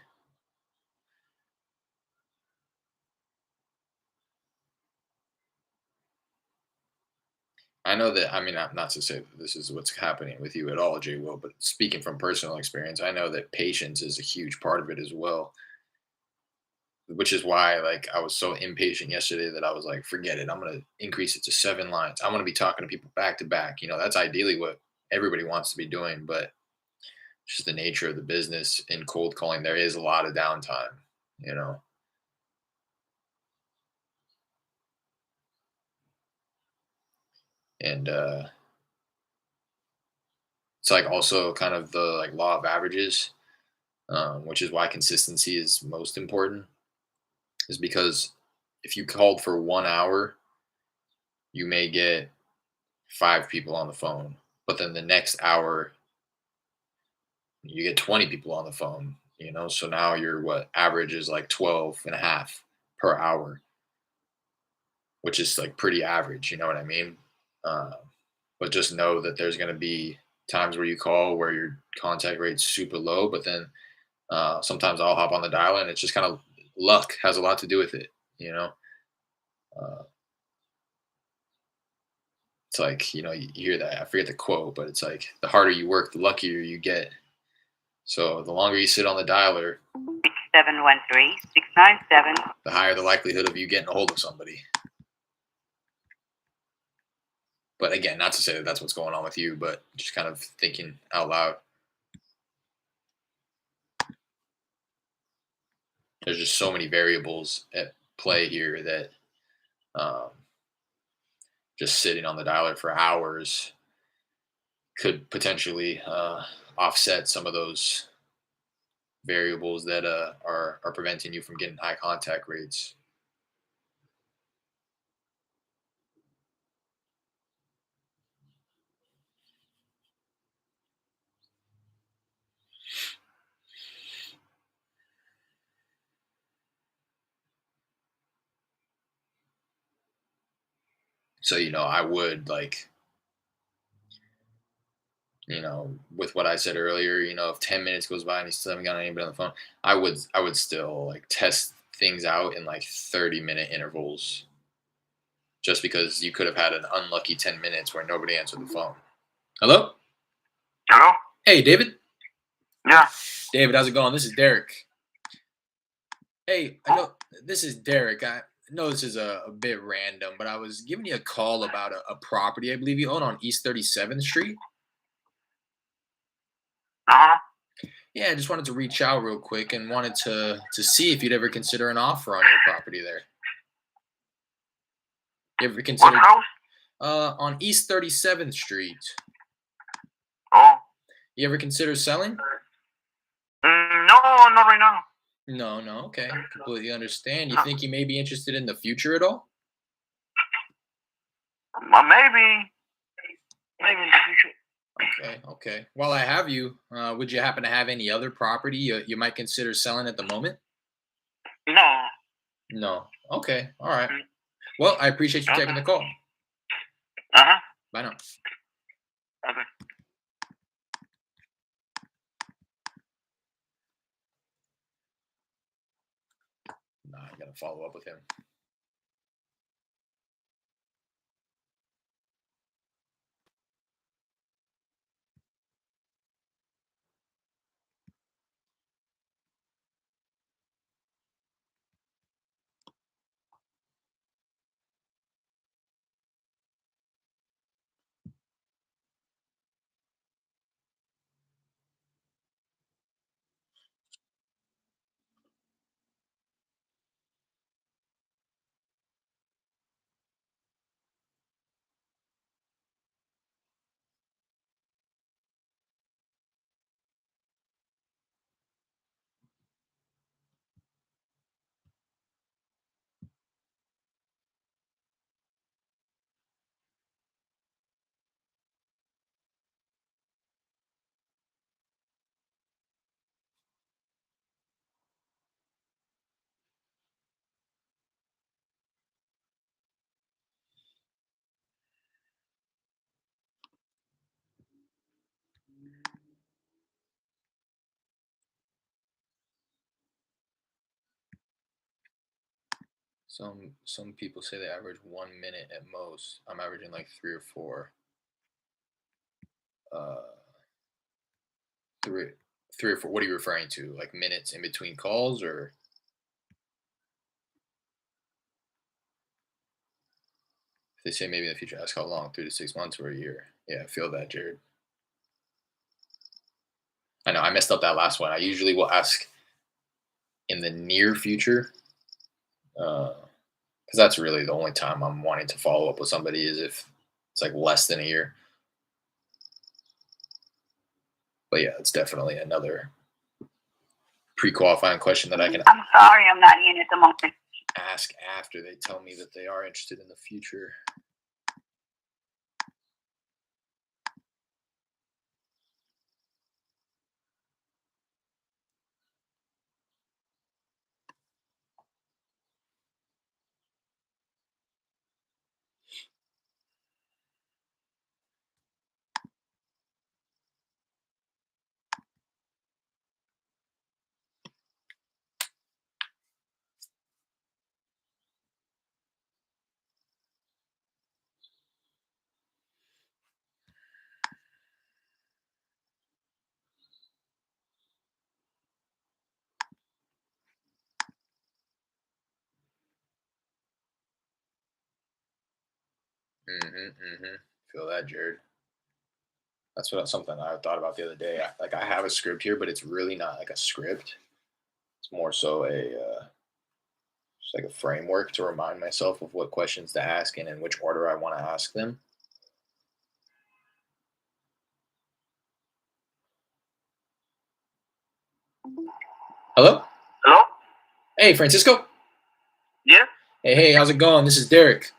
I know that, I mean, not to say that this is what's happening with you at all, Jay Will, but speaking from personal experience, I know that patience is a huge part of it as well, which is why, like, I was so impatient yesterday that I was like, forget it. I'm going to increase it to 7 lines. I want to be talking to people back to back. That's ideally what everybody wants to be doing, but just the nature of the business in cold calling, there is a lot of downtime, you know. And it's like also kind of the like law of averages, which is why consistency is most important. Is because if you called for 1 hour, you may get 5 people on the phone, but then the next hour you get 20 people on the phone. So now your what average is like 12 and a half per hour, which is like pretty average. You know what I mean? Uh, but just know that there's going to be times where you call where your contact rate's super low, but then sometimes I'll hop on the dial and it's just kind of luck has a lot to do with it. You know, uh, it's like, you hear that, I forget the quote, but it's like the harder you work, the luckier you get. So the longer you sit on the dialer, 713-697. the higher the likelihood of you getting a hold of somebody. But again, not to say that that's what's going on with you, but just kind of thinking out loud. There's just so many variables at play here that um, just sitting on the dialer for hours could potentially offset some of those variables that are preventing you from getting high contact rates. So, I would like, with what I said earlier, if 10 minutes goes by and you still haven't got anybody on the phone, I would still like test things out in like 30-minute intervals, just because you could have had an unlucky 10 minutes where nobody answered the phone. Hello? Hello? Hey, David. Yeah. David, how's it going? This is Derek. Hey, I know this is Derek. I know this is a bit random, but I was giving you a call about a property I believe you own on East 37th Street. Uh-huh. Yeah, I just wanted to reach out real quick and wanted to see if you'd ever consider an offer on your property there. You ever What considered house? on East 37th Street? Oh. You ever consider selling? No, not right now. No, okay. Completely understand. You think you may be interested in the future at all? Maybe. Maybe in the future. Okay. While I have you, would you happen to have any other property you might consider selling at the moment? No. No. Okay. All right. Well, I appreciate you taking the call. Uh-huh. Bye now. Okay. Nah, I gotta follow up with him. Some people say they average 1 minute at most. I'm averaging like 3 or 4. Three, 3 or 4. What are you referring to? Like minutes in between calls, or if they say maybe in the future, ask how long, 3 to 6 months or a year. Yeah, I feel that, Jared. I know I messed up that last one. I usually will ask in the near future, because that's really the only time I'm wanting to follow up with somebody is if it's like less than a year. But yeah, it's definitely another pre-qualifying question that I can I'm sorry, I'm not in at the moment. ask after they tell me that they are interested in the future. Feel that, Jared. That's something I thought about the other day. I have a script here, but it's really not like a script. It's more so just like a framework to remind myself of what questions to ask and in which order I want to ask them. Hello? Hello? Hey, Francisco. Yes? Hey, how's it going? This is Derek.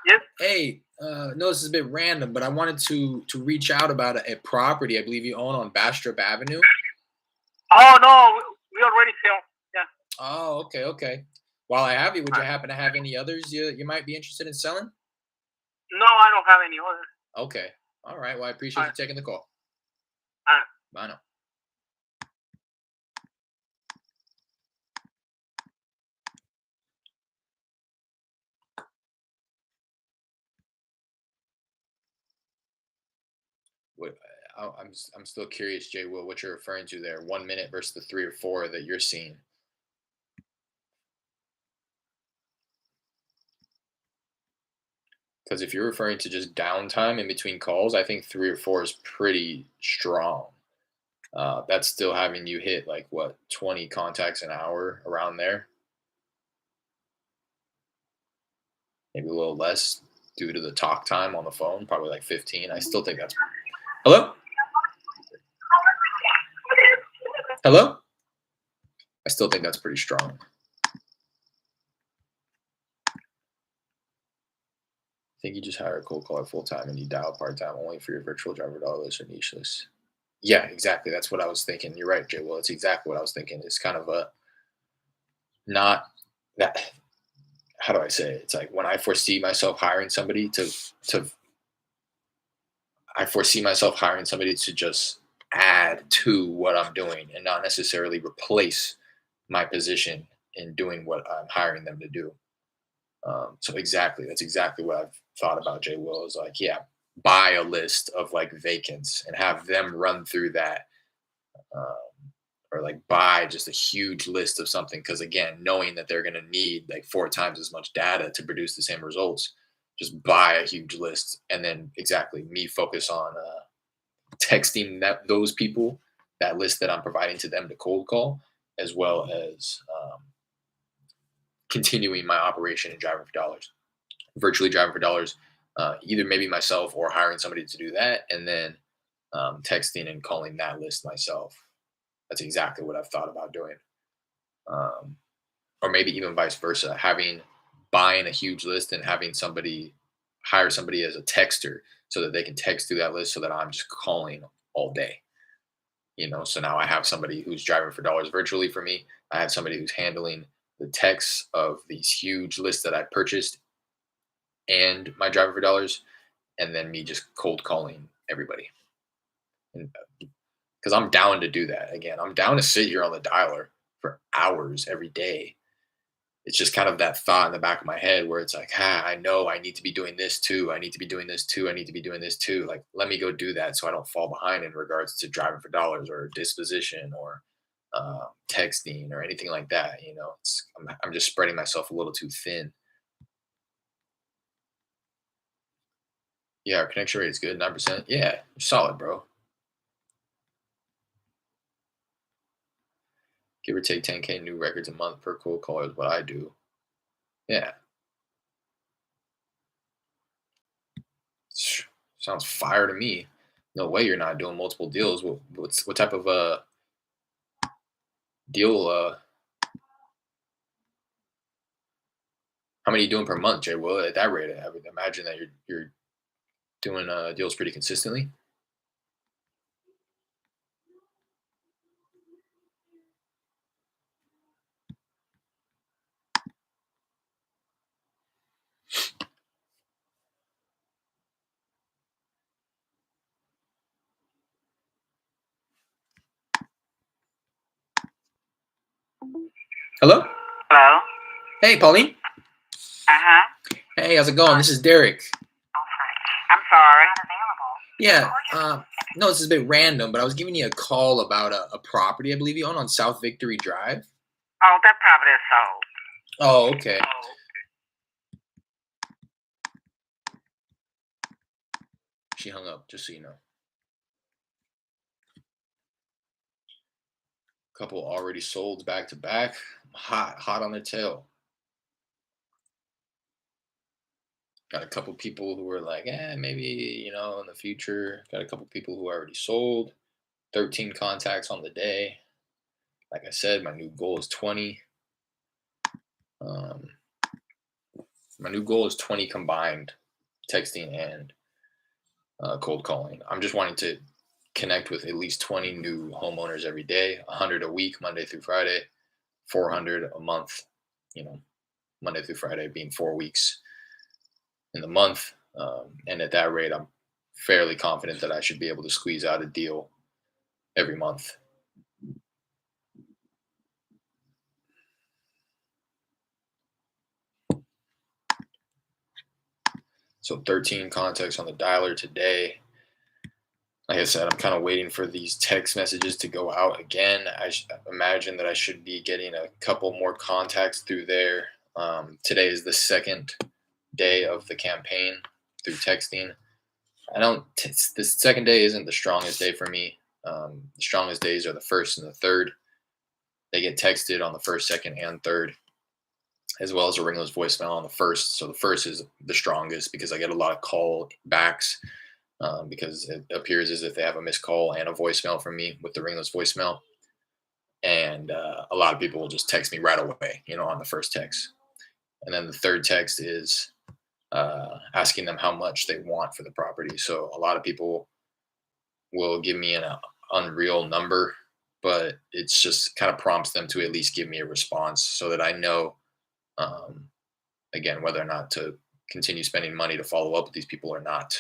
Yes? Hey, no, this is a bit random, but I wanted to reach out about a property I believe you own on Bastrop Avenue. Oh, no, we already filmed. Yeah. Oh, okay. While I have you, would you happen to have any others you might be interested in selling? No, I don't have any other. Okay. All right. Well, I appreciate you taking the call. All right. Bye now. What I'm still curious, Jay Will, what you're referring to there. 1 minute versus the 3 or 4 that you're seeing. Because if you're referring to just downtime in between calls, I think 3 or 4 is pretty strong. That's still having you hit like what 20 contacts an hour around there. Maybe a little less due to the talk time on the phone, probably like 15. I still think that's hello. Hello. I still think that's pretty strong. I think you just hire a cold caller full time and you dial part time only for your virtual driver dollars or niche list. Yeah, exactly. That's what I was thinking. You're right, Jay. Well, it's exactly what I was thinking. It's kind of a not that. How do I say it? It's like when I foresee myself hiring somebody I foresee myself hiring somebody to just add to what I'm doing and not necessarily replace my position in doing what I'm hiring them to do. So exactly, that's exactly what I've thought about. Jay Will is like, yeah, buy a list of like vacants and have them run through that, um, or like buy just a huge list of something. Because again, knowing that they're going to need like 4 times as much data to produce the same results, just buy a huge list and then exactly me focus on texting those people that list that I'm providing to them to cold call, as well as continuing my operation and driving for dollars. Virtually driving for dollars, either maybe myself or hiring somebody to do that, and then texting and calling that list myself. That's exactly what I've thought about doing. Or maybe even vice versa, buying a huge list and having somebody hire somebody as a texter so that they can text through that list so that I'm just calling all day. So now I have somebody who's driving for dollars virtually for me. I have somebody who's handling the texts of these huge lists that I purchased and my driver for dollars, and then me just cold calling everybody. Because I'm down to do that. Again, I'm down to sit here on the dialer for hours every day it's just kind of that thought in the back of my head where it's like, I know I need to be doing this too. I need to be doing this too. I need to be doing this too. Like, let me go do that so I don't fall behind in regards to driving for dollars or disposition or texting or anything like that. I'm just spreading myself a little too thin. Yeah, our connection rate is good, 9%. Yeah, you're solid, bro. Give or take 10K new records a month per cold caller is what I do. Yeah. Sounds fire to me. No way you're not doing multiple deals. What type of deal? How many you doing per month, Jay? Well, at that rate, I would imagine that you're doing deals pretty consistently. Hello. Hello? Hey, Pauline. Uh-huh. Hey, how's it going? This is Derek. I'm sorry. Yeah. No, this is a bit random, but I was giving you a call about a property I believe you own on South Victory Drive. Oh, that property is sold. Oh, okay. She hung up, just so you know. Couple already sold back to back. Hot on their tail. Got a couple people who were like, maybe, in the future. Got a couple people who already sold. 13 contacts on the day. Like I said, my new goal is 20. My new goal is 20 combined texting and cold calling. I'm just wanting to connect with at least 20 new homeowners every day, 100 a week, Monday through Friday, 400 a month, Monday through Friday being 4 weeks in the month. And at that rate, I'm fairly confident that I should be able to squeeze out a deal every month. So 13 contacts on the dialer today. Like I said, I'm kind of waiting for these text messages to go out again. I imagine that I should be getting a couple more contacts through there. Today is the second day of the campaign through texting. The second day isn't the strongest day for me. The strongest days are the first and the third. They get texted on the first, second, and third, as well as a ringless voicemail on the first. So the first is the strongest because I get a lot of call backs. Because it appears as if they have a missed call and a voicemail from me with the ringless voicemail. And a lot of people will just text me right away, on the first text. And then the third text is asking them how much they want for the property. So a lot of people will give me an unreal number, but it's just kind of prompts them to at least give me a response so that I know, again, whether or not to continue spending money to follow up with these people or not.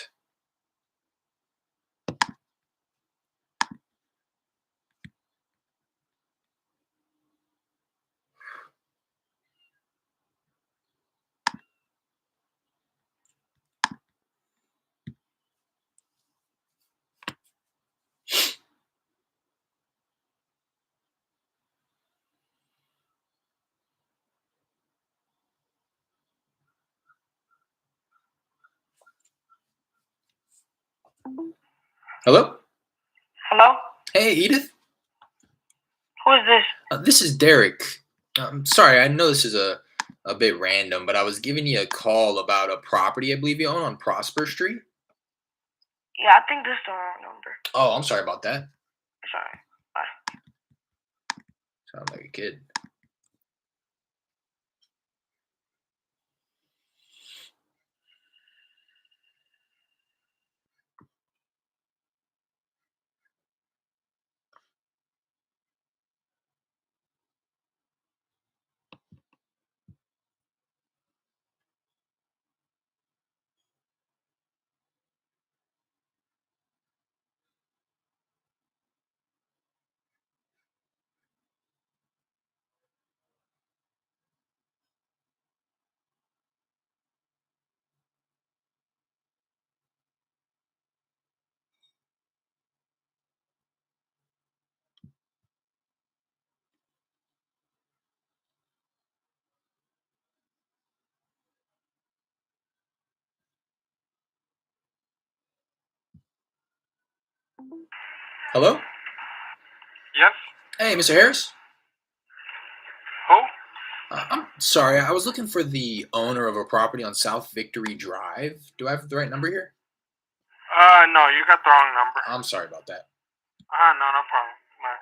Hello? Hello? Hey, Edith. Who is this? This is Derek. I'm sorry, I know this is a bit random, but I was giving you a call about a property I believe you own on Prosper Street. Yeah, I think this is the wrong number. Oh, I'm sorry about that. Sorry. Bye. Sound like a kid. Hello? Yes? Hey, Mr. Harris? Who? I'm sorry, I was looking for the owner of a property on South Victory Drive. Do I have the right number here? No, you got the wrong number. I'm sorry about that. No problem. Bye.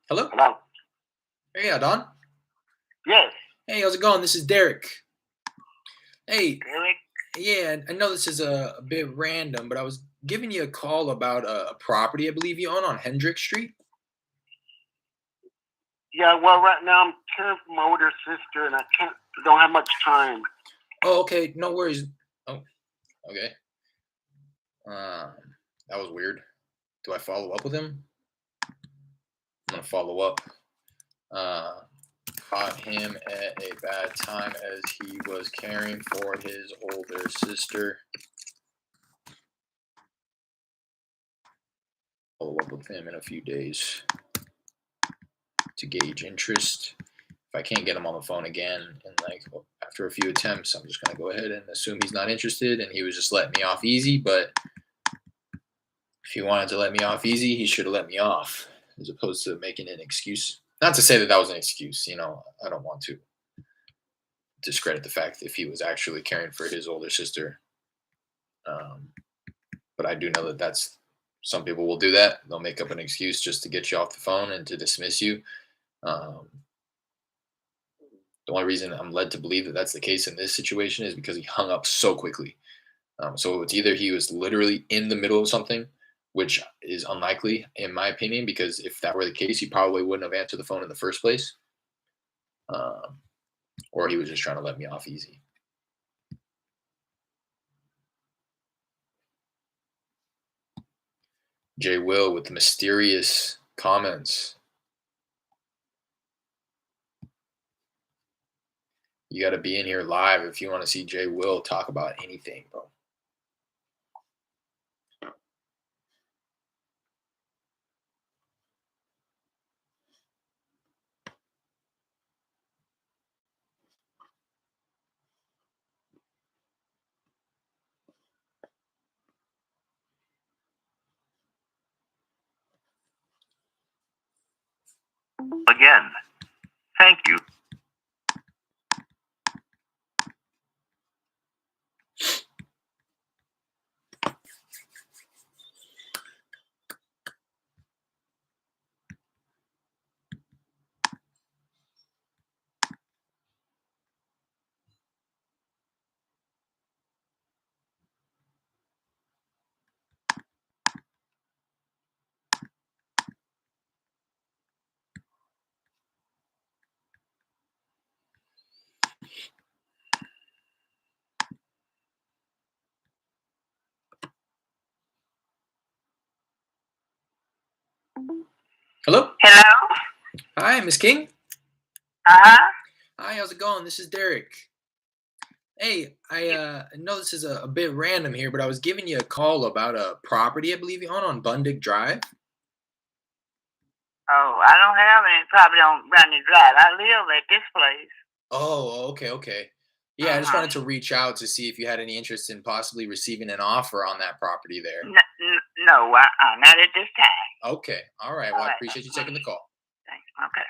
Hello? Hello. Hey, Don. Yes. Hey, how's it going? This is Derek. Hey, Derek. yeah, I know this is a bit random, but I was giving you a call about a property I believe you own on Hendrick Street. Yeah. Well, right now I'm caring for my older sister, and I don't have much time. Oh, okay, no worries. Oh, okay. That was weird. Do I follow up with him? I'm gonna follow up. Caught him at a bad time as he was caring for his older sister. Follow up with him in a few days to gauge interest. If I can't get him on the phone again, and after a few attempts, I'm just gonna go ahead and assume he's not interested, and he was just letting me off easy. But if he wanted to let me off easy, he should have let me off, as opposed to making an excuse. Not to say that that was an excuse, I don't want to discredit the fact that if he was actually caring for his older sister. But I do know that that's some people will do that. They'll make up an excuse just to get you off the phone and to dismiss you. The only reason I'm led to believe that that's the case in this situation is because he hung up so quickly. So it's either he was literally in the middle of something, which is unlikely in my opinion, because if that were the case, he probably wouldn't have answered the phone in the first place. Or he was just trying to let me off easy. Jay Will with the mysterious comments. You got to be in here live if you want to see Jay Will talk about anything, bro. Again, thank you. Hello? Hello? Hi, Miss King. Uh-huh. Hi, how's it going? This is Derek. Hey, I know this is a bit random here, but I was giving you a call about a property I believe you own on Bundick Drive. Oh, I don't have any property on Brandy Drive. I live at this place. Oh, okay. Yeah, I just wanted to reach out to see if you had any interest in possibly receiving an offer on that property there. No, not at this time. Okay, all right. Well, I appreciate you taking the call. Thanks. Okay.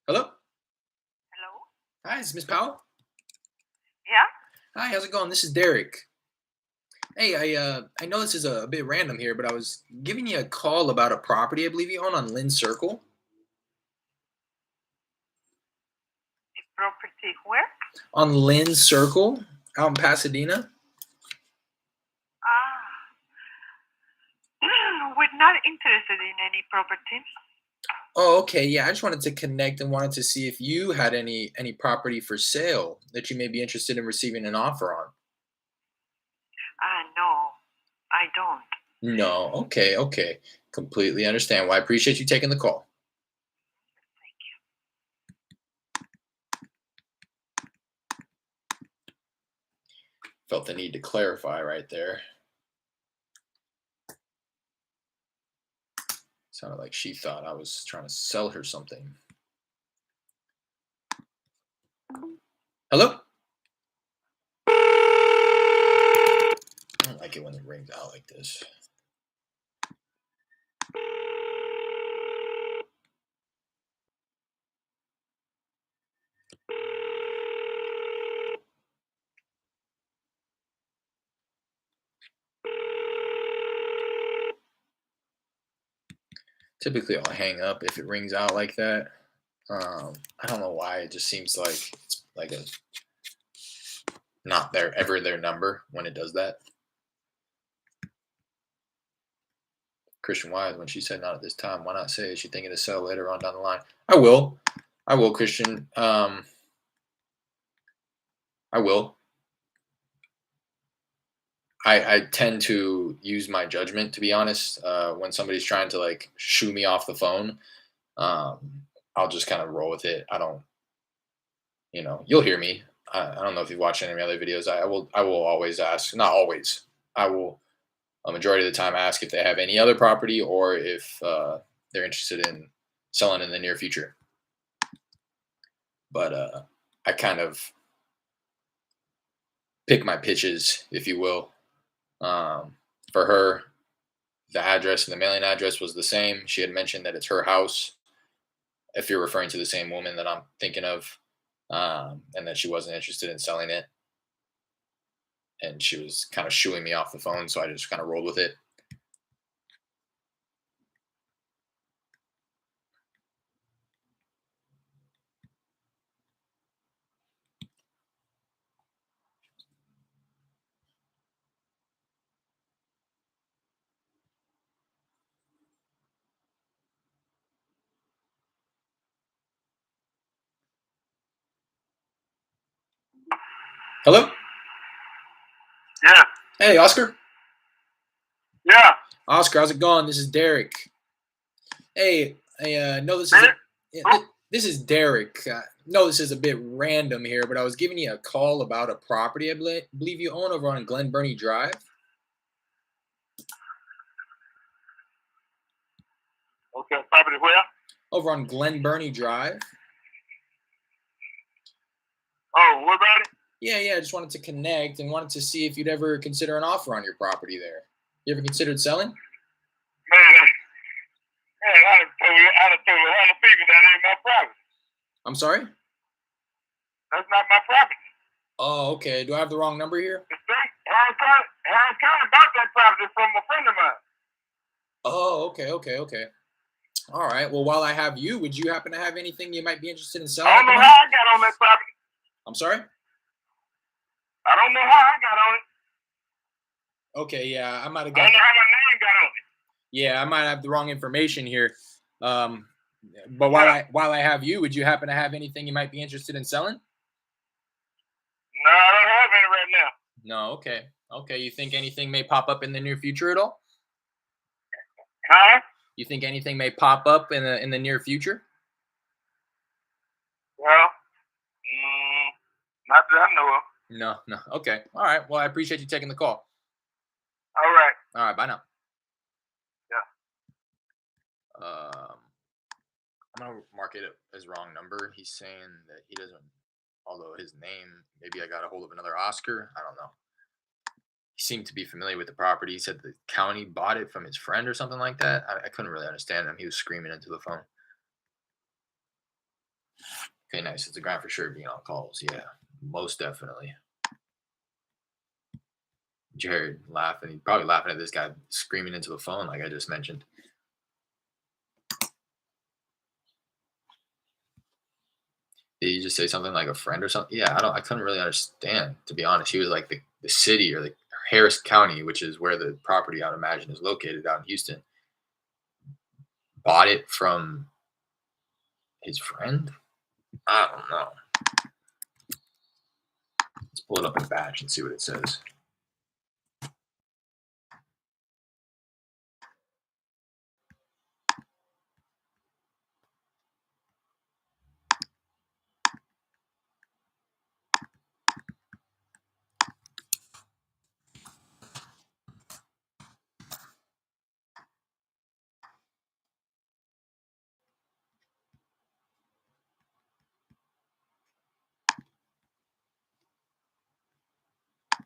Hello? Hello? Hi, is this Miss Powell? Yeah? Hi, how's it going? This is Derek. Hey, I know this is a bit random here, but I was giving you a call about a property I believe you own on Lynn Circle. Property where? On Lynn Circle, out in Pasadena. Ah. We're not interested in any property. Oh, okay. Yeah, I just wanted to connect and wanted to see if you had any property for sale that you may be interested in receiving an offer on. No, I don't. No, okay. Completely understand. Well, I appreciate you taking the call. Felt the need to clarify right there. Sounded like she thought I was trying to sell her something. Hello? I don't like it when it rings out like this. Typically, I'll hang up if it rings out like that. I don't know why. It just seems like it's like a not their number when it does that. Christian Wise, when she said not at this time, why not say is she thinking to sell later on down the line? I will, Christian. I will. I tend to use my judgment, to be honest. When somebody's trying to like shoo me off the phone, um, I'll just kind of roll with it. I don't, you'll hear me. I don't know if you've watched any of my other videos. I will always ask, not always. I will a majority of the time ask if they have any other property or if they're interested in selling in the near future. But I kind of pick my pitches, if you will. For her, the address and the mailing address was the same. She had mentioned that it's her house, if you're referring to the same woman that I'm thinking of, and that she wasn't interested in selling it. And she was kind of shooing me off the phone, so I just kind of rolled with it. Hello? Yeah. Hey, Oscar. Yeah. Oscar, how's it going? This is Derek. Hey, I know this is Derek? this is Derek. No, this is a bit random here, but I was giving you a call about a property I believe you own over on Glen Burnie Drive. Okay, property where? Over on Glen Burnie Drive. Oh, what about it? Yeah. I just wanted to connect and wanted to see if you'd ever consider an offer on your property there. You ever considered selling? Man, I done told a lot of people that ain't my property. I'm sorry? That's not my property. Oh, okay. Do I have the wrong number here? Harris County bought that property from a friend of mine. Oh, okay. All right. Well, while I have you, would you happen to have anything you might be interested in selling? I don't know how I got on that property. I'm sorry? I don't know how I got on it. Okay, yeah, I might have I got. don't know how my name got on it. Yeah, I might have the wrong information here. But while I have you, would you happen to have anything you might be interested in selling? No, I don't have any right now. No, okay. You think anything may pop up in the near future at all? Huh? You think anything may pop up in the near future? Well, not that I know of. No. Okay. All right. Well, I appreciate you taking the call. All right. All right. Bye now. Yeah. I'm gonna mark it as wrong number. He's saying that he doesn't. Although his name, maybe I got a hold of another Oscar. I don't know. He seemed to be familiar with the property. He said the county bought it from his friend or something like that. I couldn't really understand him. He was screaming into the phone. Okay, nice. It's a grind for sure being on calls. Yeah, most definitely. Jared laughing. He's probably laughing at this guy screaming into the phone, like I just mentioned. Did you just say something like a friend or something? Yeah, I couldn't really understand, to be honest. He was like the city or the Harris County, which is where the property I'd imagine is located out in Houston, bought it from his friend. I don't know. Let's pull it up in batch and see what it says.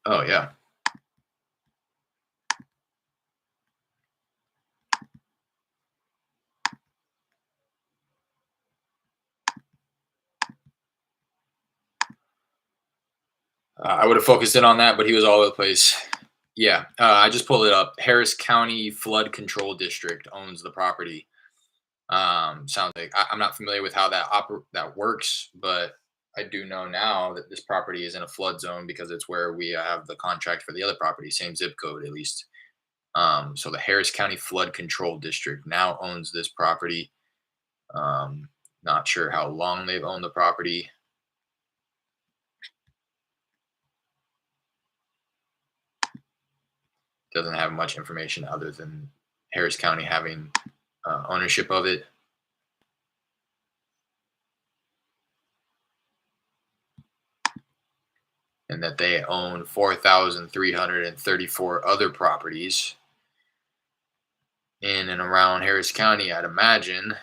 Oh yeah. I would have focused in on that, but he was all over the place. Yeah, I just pulled it up. Harris County Flood Control District owns the property. Sounds like I'm not familiar with how that works, but I do know now that this property is in a flood zone because it's where we have the contract for the other property, same zip code at least. So the Harris County Flood Control District now owns this property. Not sure how long they've owned the property. Doesn't have much information other than Harris County having ownership of it. And that they own 4,334 other properties in and around Harris County, I'd imagine.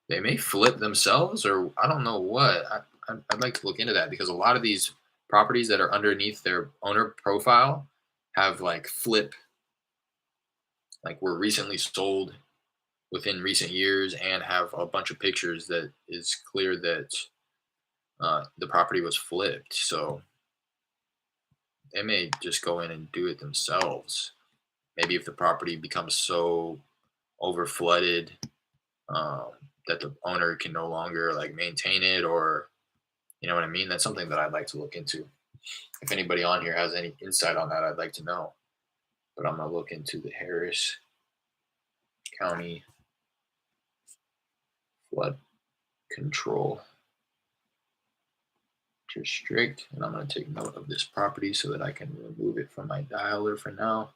They may flip themselves, or I don't know what. I'd like to look into that because a lot of these properties that are underneath their owner profile have like were recently sold within recent years and have a bunch of pictures that is clear that the property was flipped. So they may just go in and do it themselves. Maybe if the property becomes so over flooded that the owner can no longer like maintain it, or you know what I mean. That's something that I'd like to look into. If anybody on here has any insight on that, I'd like to know. But I'm gonna look into the Harris County Flood Control District, and I'm gonna take note of this property so that I can remove it from my dialer for now.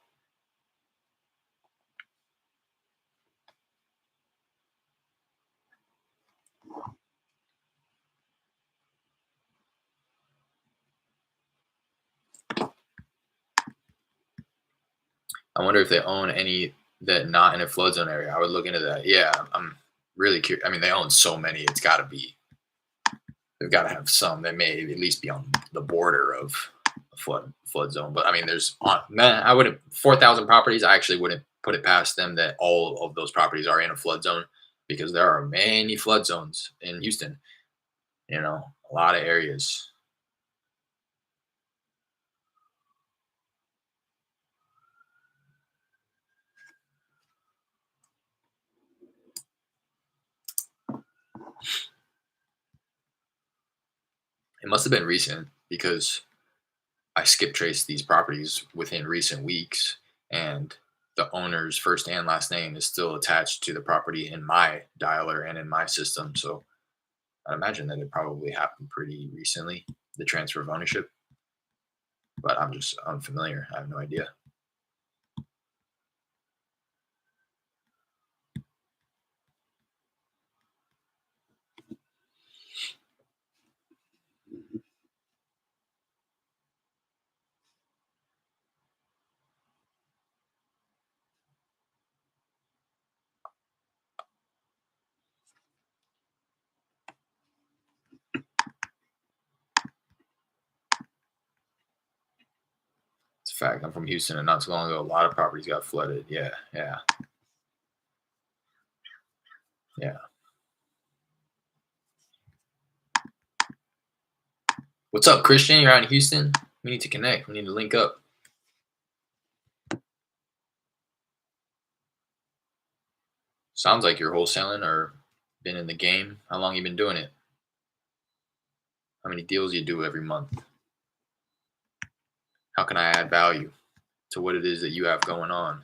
I wonder if they own any that not in a flood zone area. I would look into that. Yeah, I'm really curious. I mean, they own so many. It's got to be. They've got to have some that may at least be on the border of a flood zone. But I mean, I wouldn't 4,000 properties. I actually wouldn't put it past them that all of those properties are in a flood zone because there are many flood zones in Houston. You know, a lot of areas. It must have been recent because I skip traced these properties within recent weeks, and the owner's first and last name is still attached to the property in my dialer and in my system. So I imagine that it probably happened pretty recently, the transfer of ownership. But I'm just unfamiliar. I have no idea. It's a fact. I'm from Houston, and not too long ago, a lot of properties got flooded. Yeah, yeah. Yeah. What's up, Christian? You're out in Houston? We need to connect. We need to link up. Sounds like you're wholesaling or been in the game. How long you been doing it? How many deals you do every month? How can I add value to what it is that you have going on?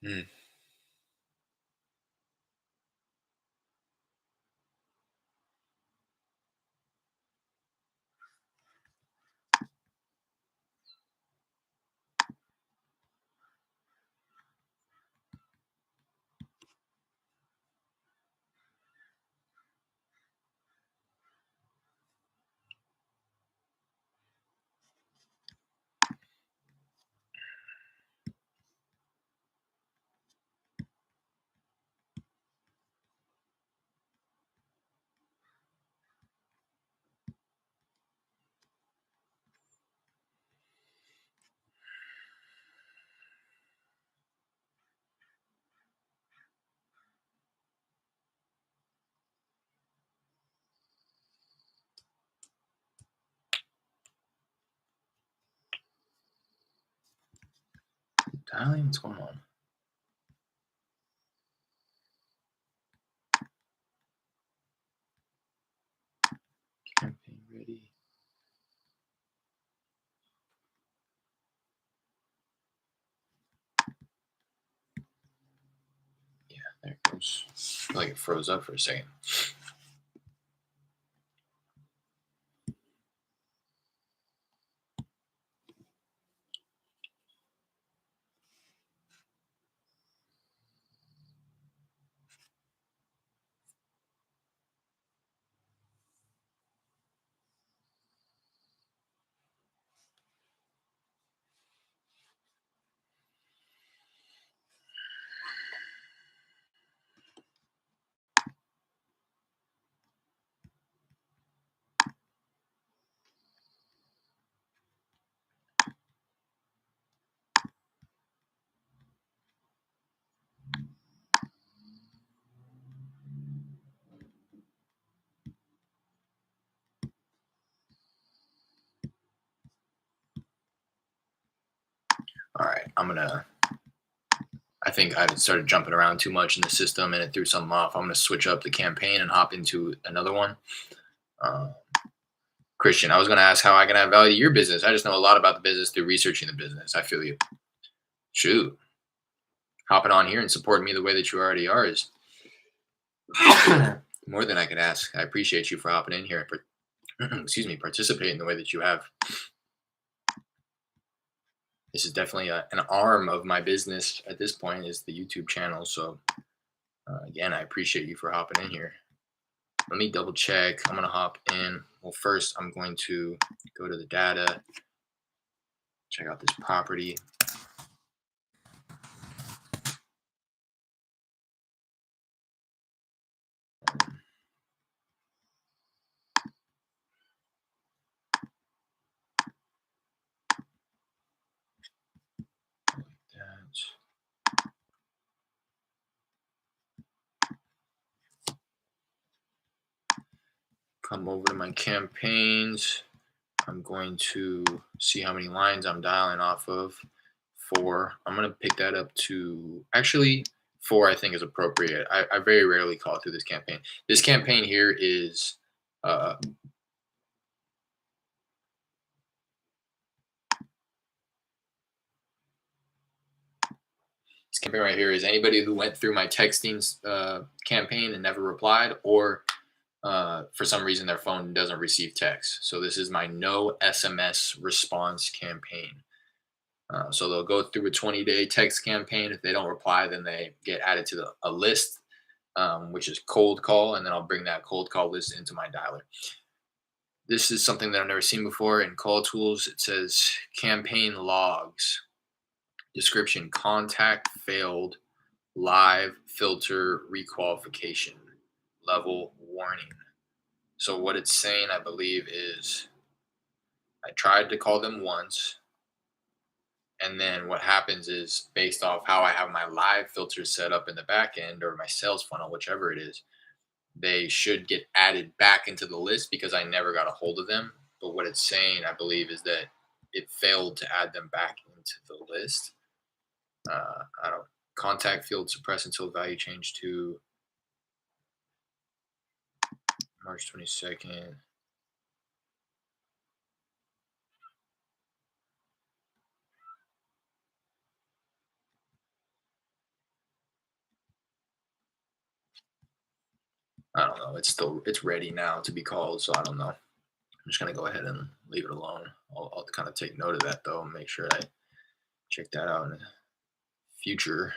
Hmm. Dialing, what's going on? Campaign ready. Yeah, there it goes. I feel like it froze up for a second. All right, I think I started jumping around too much in the system and it threw something off. I'm going to switch up the campaign and hop into another one. Christian, I was going to ask how I can add value to your business. I just know a lot about the business through researching the business. I feel you. Shoot. Hopping on here and supporting me the way that you already are is more than I could ask. I appreciate you for hopping in here and excuse me, participating the way that you have. This is definitely an arm of my business at this point is the YouTube channel. So again, I appreciate you for hopping in here. Let me double check. I'm going to hop in. Well, first I'm going to go to the data, check out this property. Come over to my campaigns. I'm going to see how many lines I'm dialing off of. 4. I'm going to pick that up to actually 4. I think is appropriate. I very rarely call through this campaign. This campaign here is this campaign right here is anybody who went through my texting campaign and never replied, or for some reason their phone doesn't receive text. So this is my no SMS response campaign. So they'll go through a 20-day text campaign. If they don't reply, then they get added to a list, which is cold call, and then I'll bring that cold call list into my dialer. This is something that I've never seen before in call tools. It says campaign logs, description, contact failed, live filter requalification level warning. So what it's saying, I believe, is I tried to call them once, and then what happens is based off how I have my live filters set up in the back end or my sales funnel, whichever it is, they should get added back into the list because I never got a hold of them. But what it's saying, I believe, is that it failed to add them back into the list. I don't contact field suppressed until value change to March 22nd. I don't know. It's ready now to be called, so I don't know. I'm just gonna go ahead and leave it alone. I'll kind of take note of that though, and make sure I check that out in the future.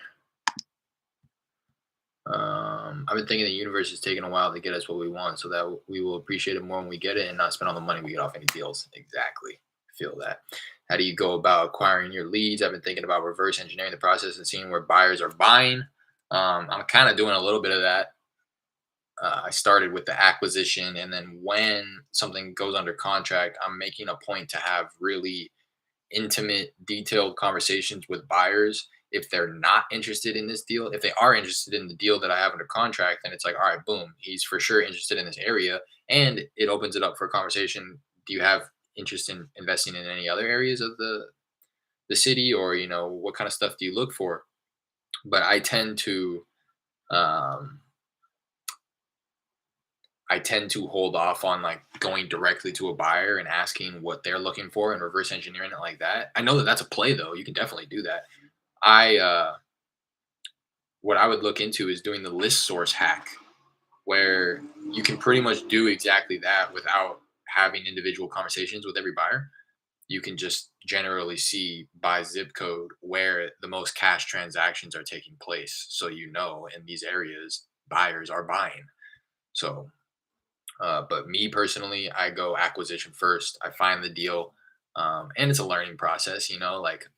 I've been thinking the universe is taking a while to get us what we want, so that we will appreciate it more when we get it, and not spend all the money we get off any deals. Exactly. Feel that. How do you go about acquiring your leads? I've been thinking about reverse engineering the process and seeing where buyers are buying. I'm kind of doing a little bit of that. I started with the acquisition, and then when something goes under contract, I'm making a point to have really intimate, detailed conversations with buyers. If they're not interested in this deal, if they are interested in the deal that I have under contract, then it's like, all right, boom, he's for sure interested in this area, and it opens it up for a conversation. Do you have interest in investing in any other areas of the city, or what kind of stuff do you look for? But um, I tend to hold off on like going directly to a buyer and asking what they're looking for and reverse engineering it like that. I know that that's a play though. You can definitely do that. I What I would look into is doing the list source hack, where you can pretty much do exactly that without having individual conversations with every buyer. You can just generally see by zip code where the most cash transactions are taking place. So in these areas, buyers are buying. So but me personally, I go acquisition first. I find the deal, and it's a learning process. Like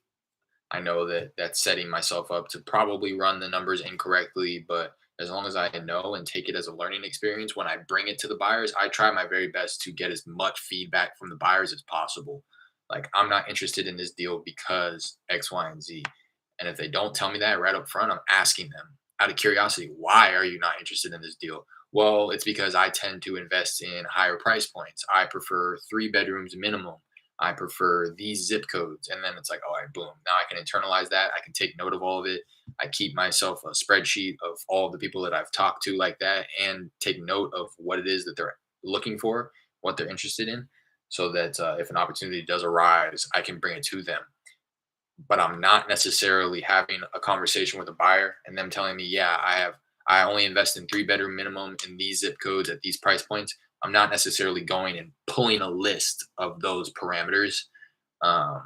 I know that that's setting myself up to probably run the numbers incorrectly, but as long as I know and take it as a learning experience, when I bring it to the buyers, I try my very best to get as much feedback from the buyers as possible. Like, I'm not interested in this deal because X, Y, and Z. And if they don't tell me that right up front, I'm asking them out of curiosity, why are you not interested in this deal? Well, it's because I tend to invest in higher price points. I prefer 3 bedrooms minimum. I prefer these zip codes. And then it's like, all right, boom. Now I can internalize that. I can take note of all of it. I keep myself a spreadsheet of all the people that I've talked to like that, and take note of what it is that they're looking for, what they're interested in, so that if an opportunity does arise, I can bring it to them. But I'm not necessarily having a conversation with a buyer and them telling me, yeah, I only invest in 3 bedroom minimum in these zip codes at these price points. I'm not necessarily going and pulling a list of those parameters. Um,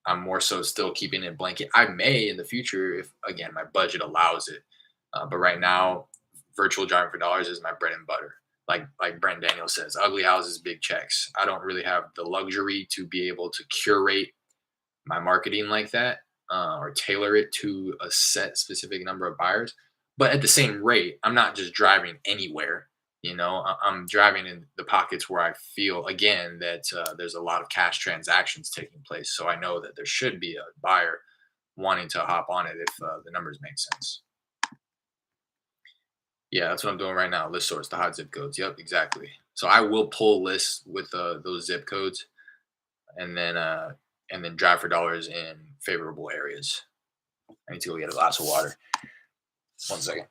I'm more so still keeping it blanket. I may in the future if again my budget allows it, but right now, virtual driving for dollars is my bread and butter. Like Brent Daniel says, ugly houses, big checks. I don't really have the luxury to be able to curate my marketing like that, or tailor it to a set specific number of buyers. But at the same rate, I'm not just driving anywhere. I'm driving in the pockets where I feel again that there's a lot of cash transactions taking place. So I know that there should be a buyer wanting to hop on it if the numbers make sense. Yeah, that's what I'm doing right now. List source, the hot zip codes. Yep, exactly. So I will pull lists with those zip codes, and then drive for dollars in favorable areas. I need to go get a glass of water. 1 second.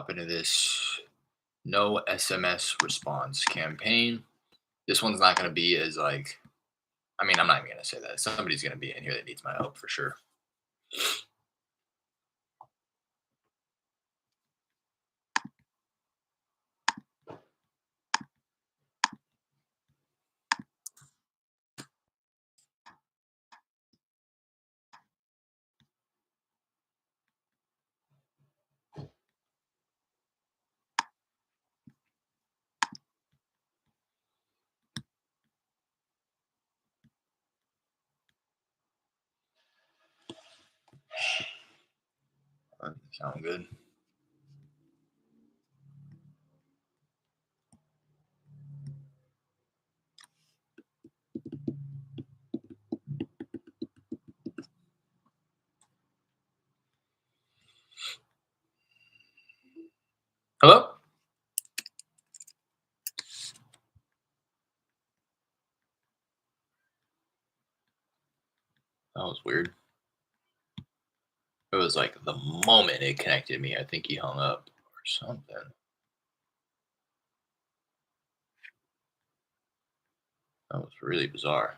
hop into this no SMS response campaign. This one's not going to be as like, I mean, I'm not even going to say that. Somebody's going to be in here that needs my help for sure. Sound good? Hello? That was weird. It was like the moment it connected me, I think he hung up or something. That was really bizarre.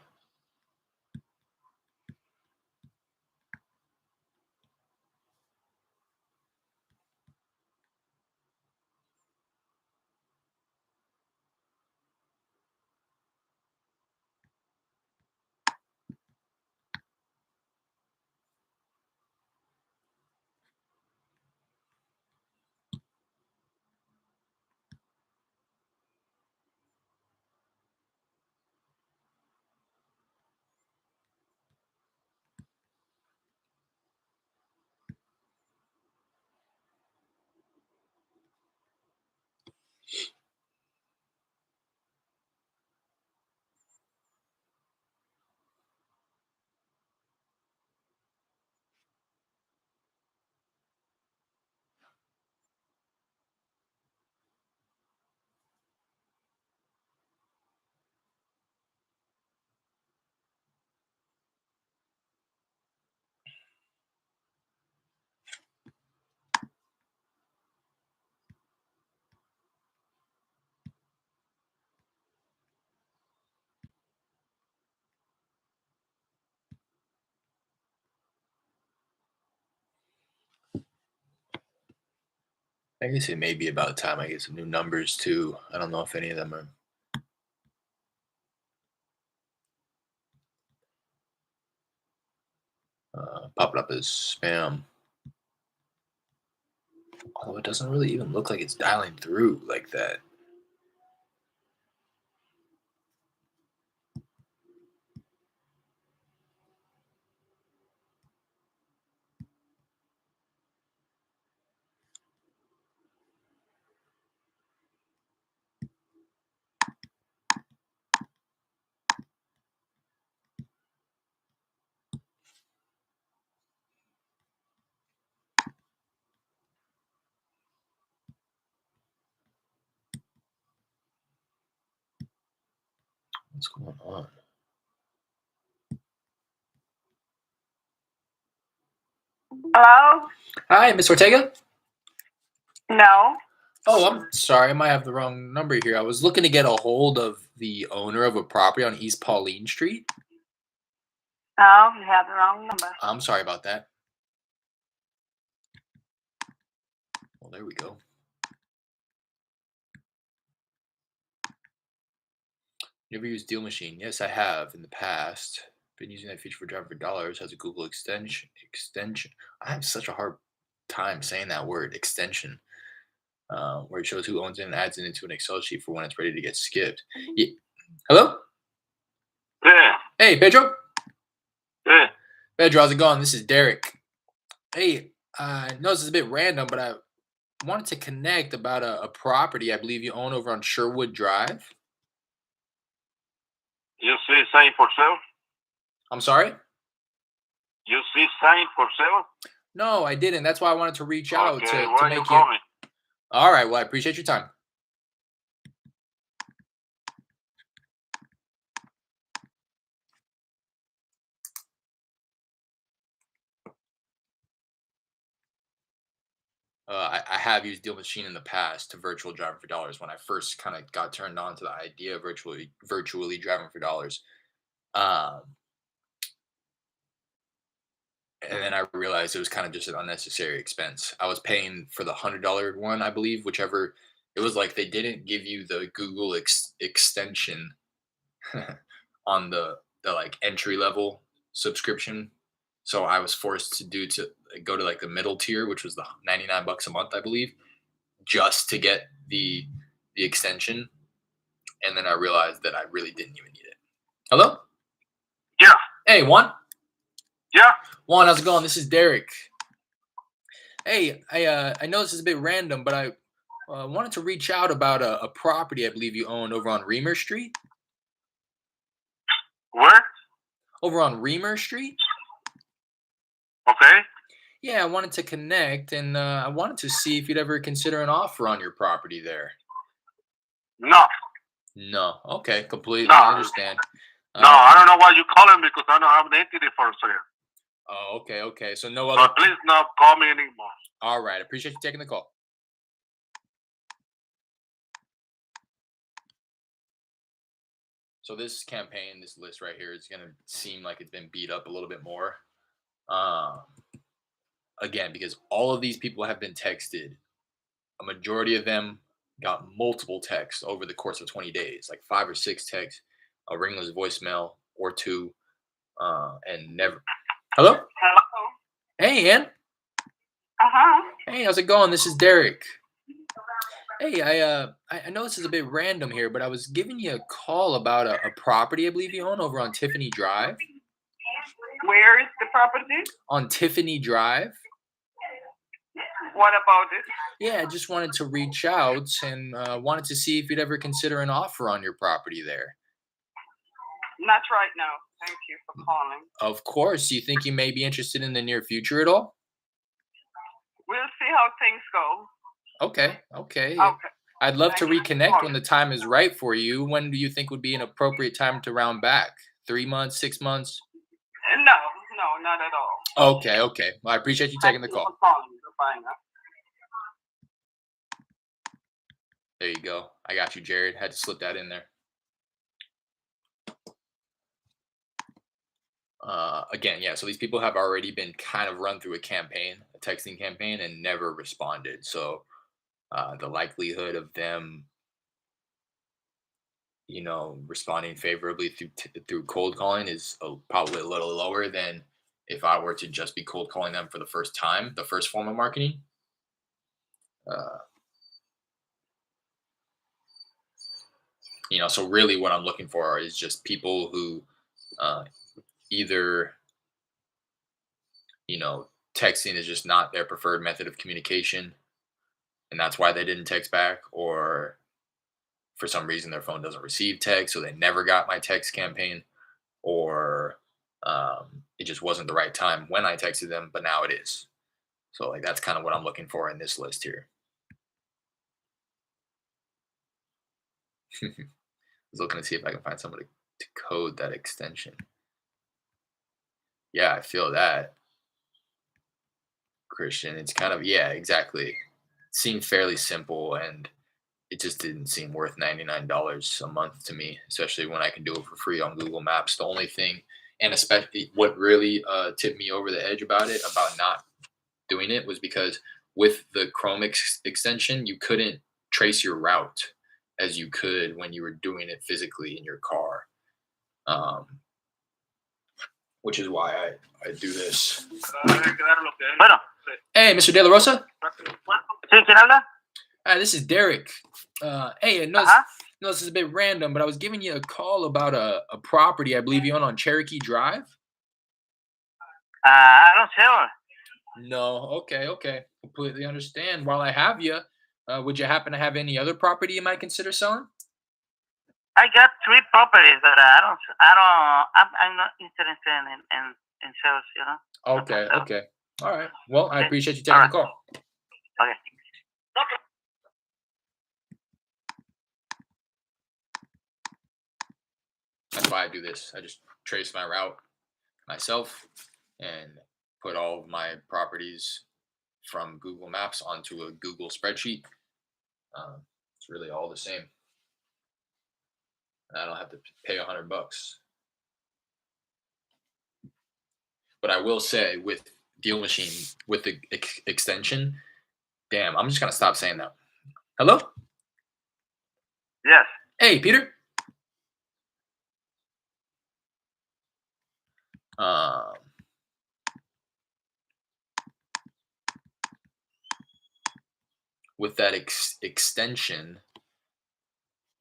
I guess it may be about time I get some new numbers too. I don't know if any of them are popping up as spam. Although it doesn't really even look like it's dialing through like that. What's going on? Hello? Hi, Miss Ortega. No. Oh, I'm sorry. I might have the wrong number here. I was looking to get a hold of the owner of a property on East Pauline Street. Oh, you have the wrong number. I'm sorry about that. Well, there we go. You ever used Deal Machine? Yes, I have in the past. Been using that feature for driving for dollars. Has a Google extension. I have such a hard time saying that word, extension, where it shows who owns it and adds it into an Excel sheet for when it's ready to get skipped. Yeah. Hello? Yeah. Hey, Pedro. Yeah. Pedro, how's it going? This is Derek. Hey, I know this is a bit random, but I wanted to connect about a property I believe you own over on Sherwood Drive. You see sign for sale? I'm sorry? You see sign for sale? No, I didn't. That's why I wanted to reach out Okay, to why you make call me? All right. Well, I appreciate your time. I have used Deal Machine in the past to virtual driving for dollars when I first kind of got turned on to the idea of virtually driving for dollars. Um, and then I realized it was kind of just an unnecessary expense. I was paying for the $100 one, I believe, whichever. It was like they didn't give you the Google extension on the like entry level subscription. So I was forced to go to like the middle tier, which was the 99 bucks a month, I believe, just to get the extension. And then I realized that I really didn't even need it. Hello? Yeah. Hey, Juan. Yeah. Juan, how's it going? This is Derek. Hey, I know this is a bit random, but I wanted to reach out about a property I believe you own over on Reamer Street. Where? Over on Reamer Street? Okay. Yeah, I wanted to connect, and I wanted to see if you'd ever consider an offer on your property there. No. No. Okay, completely No. understand. No, I don't know why you calling because I don't have an entity for sale. Oh, okay. So no So other. please not call me anymore. All right, appreciate you taking the call. So this campaign, this list right here, is gonna seem like it's been beat up a little bit more. Um, Again, because all of these people have been texted. A majority of them got multiple texts over the course of 20 days, like 5 or 6 texts, a ringless voicemail or two, and never. Hello? Hello. Hey, Ann. Hey, how's it going? This is Derek. Hey, I know this is a bit random here, but I was giving you a call about a property I believe you own over on Tiffany Drive. Where is the property? On Tiffany Drive. What about it? Yeah, I just wanted to reach out and wanted to see if you'd ever consider an offer on your property there. Not right now. Thank you for calling. Of course. Do you think you may be interested in the near future at all? We'll see how things go. Okay. Okay. I'd love to Thank you. reconnect when the time is right for you. When do you think would be an appropriate time to round back? 3 months, 6 months? No, not at all. Okay. Well, I appreciate you taking the Thank you call. for calling. Goodbye now. There you go. I got you, Jared. Had to slip that in there. Again, yeah. So these people have already been kind of run through a texting campaign, and never responded. So the likelihood of them, responding favorably through cold calling is probably a little lower than if I were to just be cold calling them for the first time, the first form of marketing. So really what I'm looking for is just people who either, texting is just not their preferred method of communication, and that's why they didn't text back, or for some reason their phone doesn't receive text, so they never got my text campaign, or it just wasn't the right time when I texted them, but now it is. So like that's kind of what I'm looking for in this list here. I was looking to see if I can find somebody to code that extension. Yeah, I feel that, Christian. It's kind of, yeah, exactly. It seemed fairly simple, and it just didn't seem worth $99 a month to me, especially when I can do it for free on Google Maps. The only thing, and especially what really tipped me over the edge about not doing it, was because with the Chrome extension, you couldn't trace your route as you could when you were doing it physically in your car. Which is why I do this. Bueno. Hey, Mr. De La Rosa. Sí, ¿quién habla? This is Derek. Hey, I know this is a bit random, but I was giving you a call about a property I believe you own on Cherokee Drive. I don't sell. No, okay. Completely understand. While I have you, would you happen to have any other property you might consider selling? I got 3 properties that I'm not interested in sales, Okay. All right. Well, I appreciate you taking the call. Okay. That's why I do this. I just trace my route myself and put all of my properties from Google Maps onto a Google spreadsheet. It's really all the same. And I don't have to pay $100. But I will say with Deal Machine, with the extension, damn, I'm just gonna stop saying that. Hello? Yes. Hey, Peter. Um, with that extension,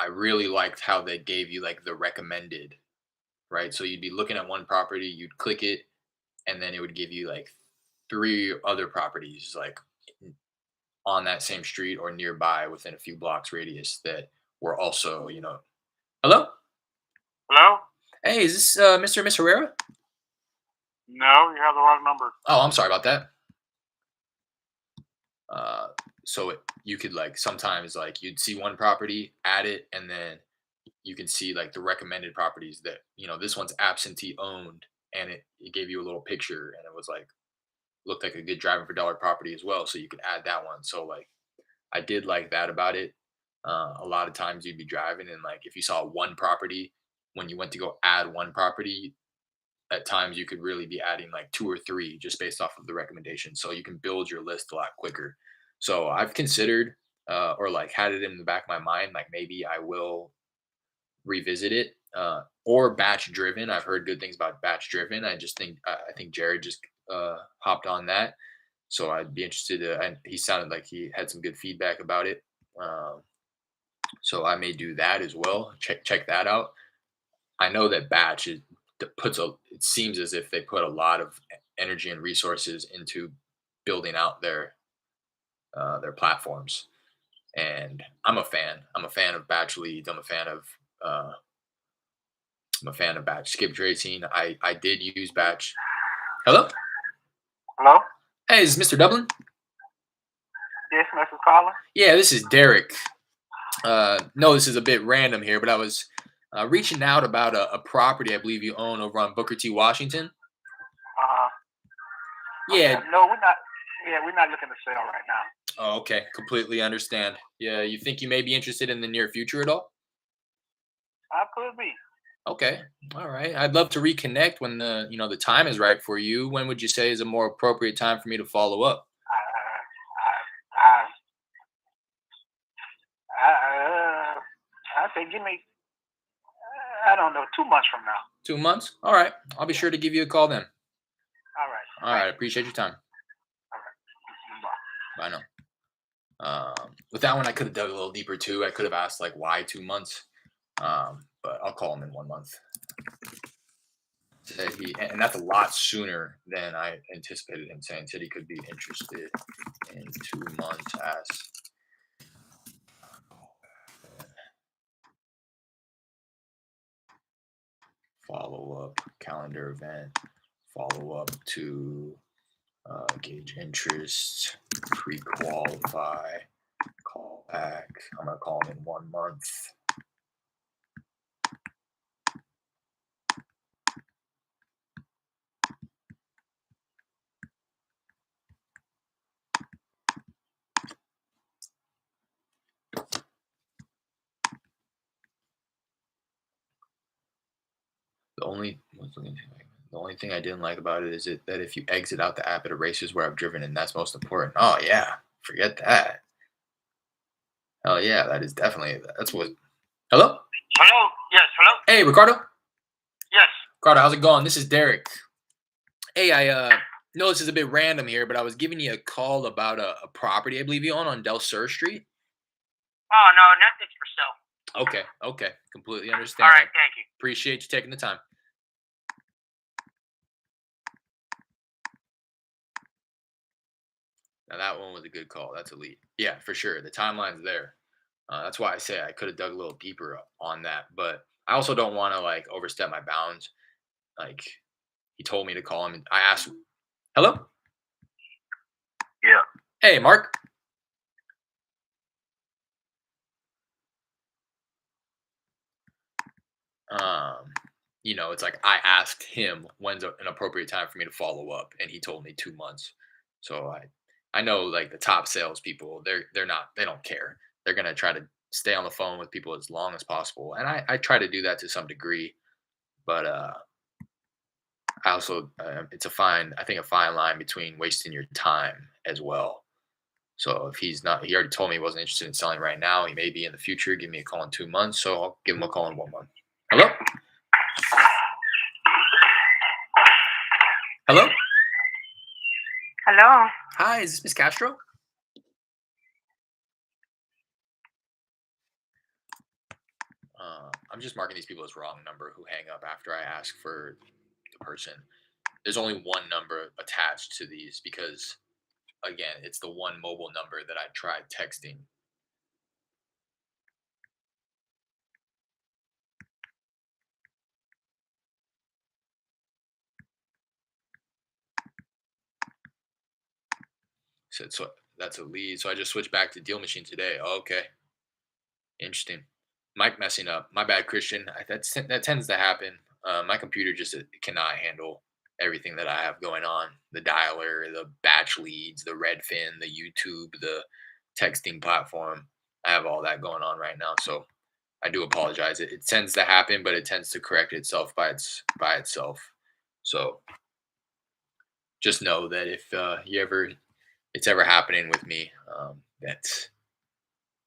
I really liked how they gave you like the recommended, right? So you'd be looking at one property, you'd click it, and then it would give you like 3 other properties like on that same street or nearby within a few blocks radius that were also, hello? Hello? Hey, is this Mr. or Miss Herrera? No, you have the wrong number. Oh, I'm sorry about that. So you could like sometimes like you'd see one property, add it, and then you can see like the recommended properties that this one's absentee owned, and it gave you a little picture, and it was like looked like a good driving for dollar property as well, so you could add that one. So like I did like that about it. A lot of times you'd be driving, and like if you saw one property, when you went to go add one property, at times you could really be adding like 2 or 3 just based off of the recommendation. So you can build your list a lot quicker. So I've considered or like had it in the back of my mind, like maybe I will revisit it or batch driven. I've heard good things about batch driven. I think Jared just hopped on that. So I'd be interested to, and he sounded like he had some good feedback about it. Um, so I may do that as well. Check that out. I know that batch it seems as if they put a lot of energy and resources into building out their platforms, and I'm a fan. I'm a fan of batch leads. I'm a fan of batch skip tracing. I did use batch. Hello. Hello? Hey, is this Mr. Dublin? Yes, Mrs. Caller? Yeah, this is Derek. No, this is a bit random here, but I was reaching out about a property I believe you own over on Booker T, Washington. Yeah. No, we're not. Yeah, we're not looking to sell right now. Oh, okay. Completely understand. Yeah, you think you may be interested in the near future at all? I could be. Okay. All right. I'd love to reconnect when the time is right for you. When would you say is a more appropriate time for me to follow up? I, I say give me, I don't know, 2 months from now. 2 months? All right. I'll be sure to give you a call then. All right. All right. Appreciate your time. All right. Bye now. With that one, I could have dug a little deeper too. I could have asked like why 2 months, but I'll call him in 1 month. Said and that's a lot sooner than I anticipated him saying. Said he could be interested in 2 months. As follow up calendar event, follow up to gauge interest, pre-qualify, call back. I'm gonna call him in 1 month. The only thing I didn't like about it is that if you exit out the app, it erases where I've driven, and that's most important. Oh yeah, forget that. Hell yeah, that's what. Hello. Hello? Yes, hello? Hey, Ricardo. Yes. Ricardo, how's it going? This is Derek. Hey, I know this is a bit random here, but I was giving you a call about a property I believe you own on Del Sur Street. Oh, no, nothing's for sale. Okay, completely understand. All right, thank you. Appreciate you taking the time. Now that one was a good call. That's elite. Yeah, for sure. The timeline's there. That's why I say I could have dug a little deeper on that, but I also don't want to like overstep my bounds. Like he told me to call him, and I asked, "Hello." Yeah. Hey, Mark. It's like I asked him when's an appropriate time for me to follow up, and he told me 2 months. So I know like the top salespeople, they don't care. They're gonna try to stay on the phone with people as long as possible, and I try to do that to some degree, but I also I think a fine line between wasting your time as well. So if he's not, he already told me he wasn't interested in selling right now. He may be in the future. Give me a call in 2 months, so I'll give him a call in 1 month. Hello, hello. Hello. Hi, is this Miss Castro? I'm just marking these people as wrong number who hang up after I ask for the person. There's only one number attached to these because, again, it's the one mobile number that I tried texting. So that's a lead. So I just switched back to Deal Machine today. Okay, interesting. Mic messing up. My bad, Christian. That tends to happen. My computer just cannot handle everything that I have going on. The dialer, the batch leads, the Redfin, the YouTube, the texting platform. I have all that going on right now. So I do apologize. It tends to happen, but it tends to correct itself by itself. So just know that if it's ever happening with me, that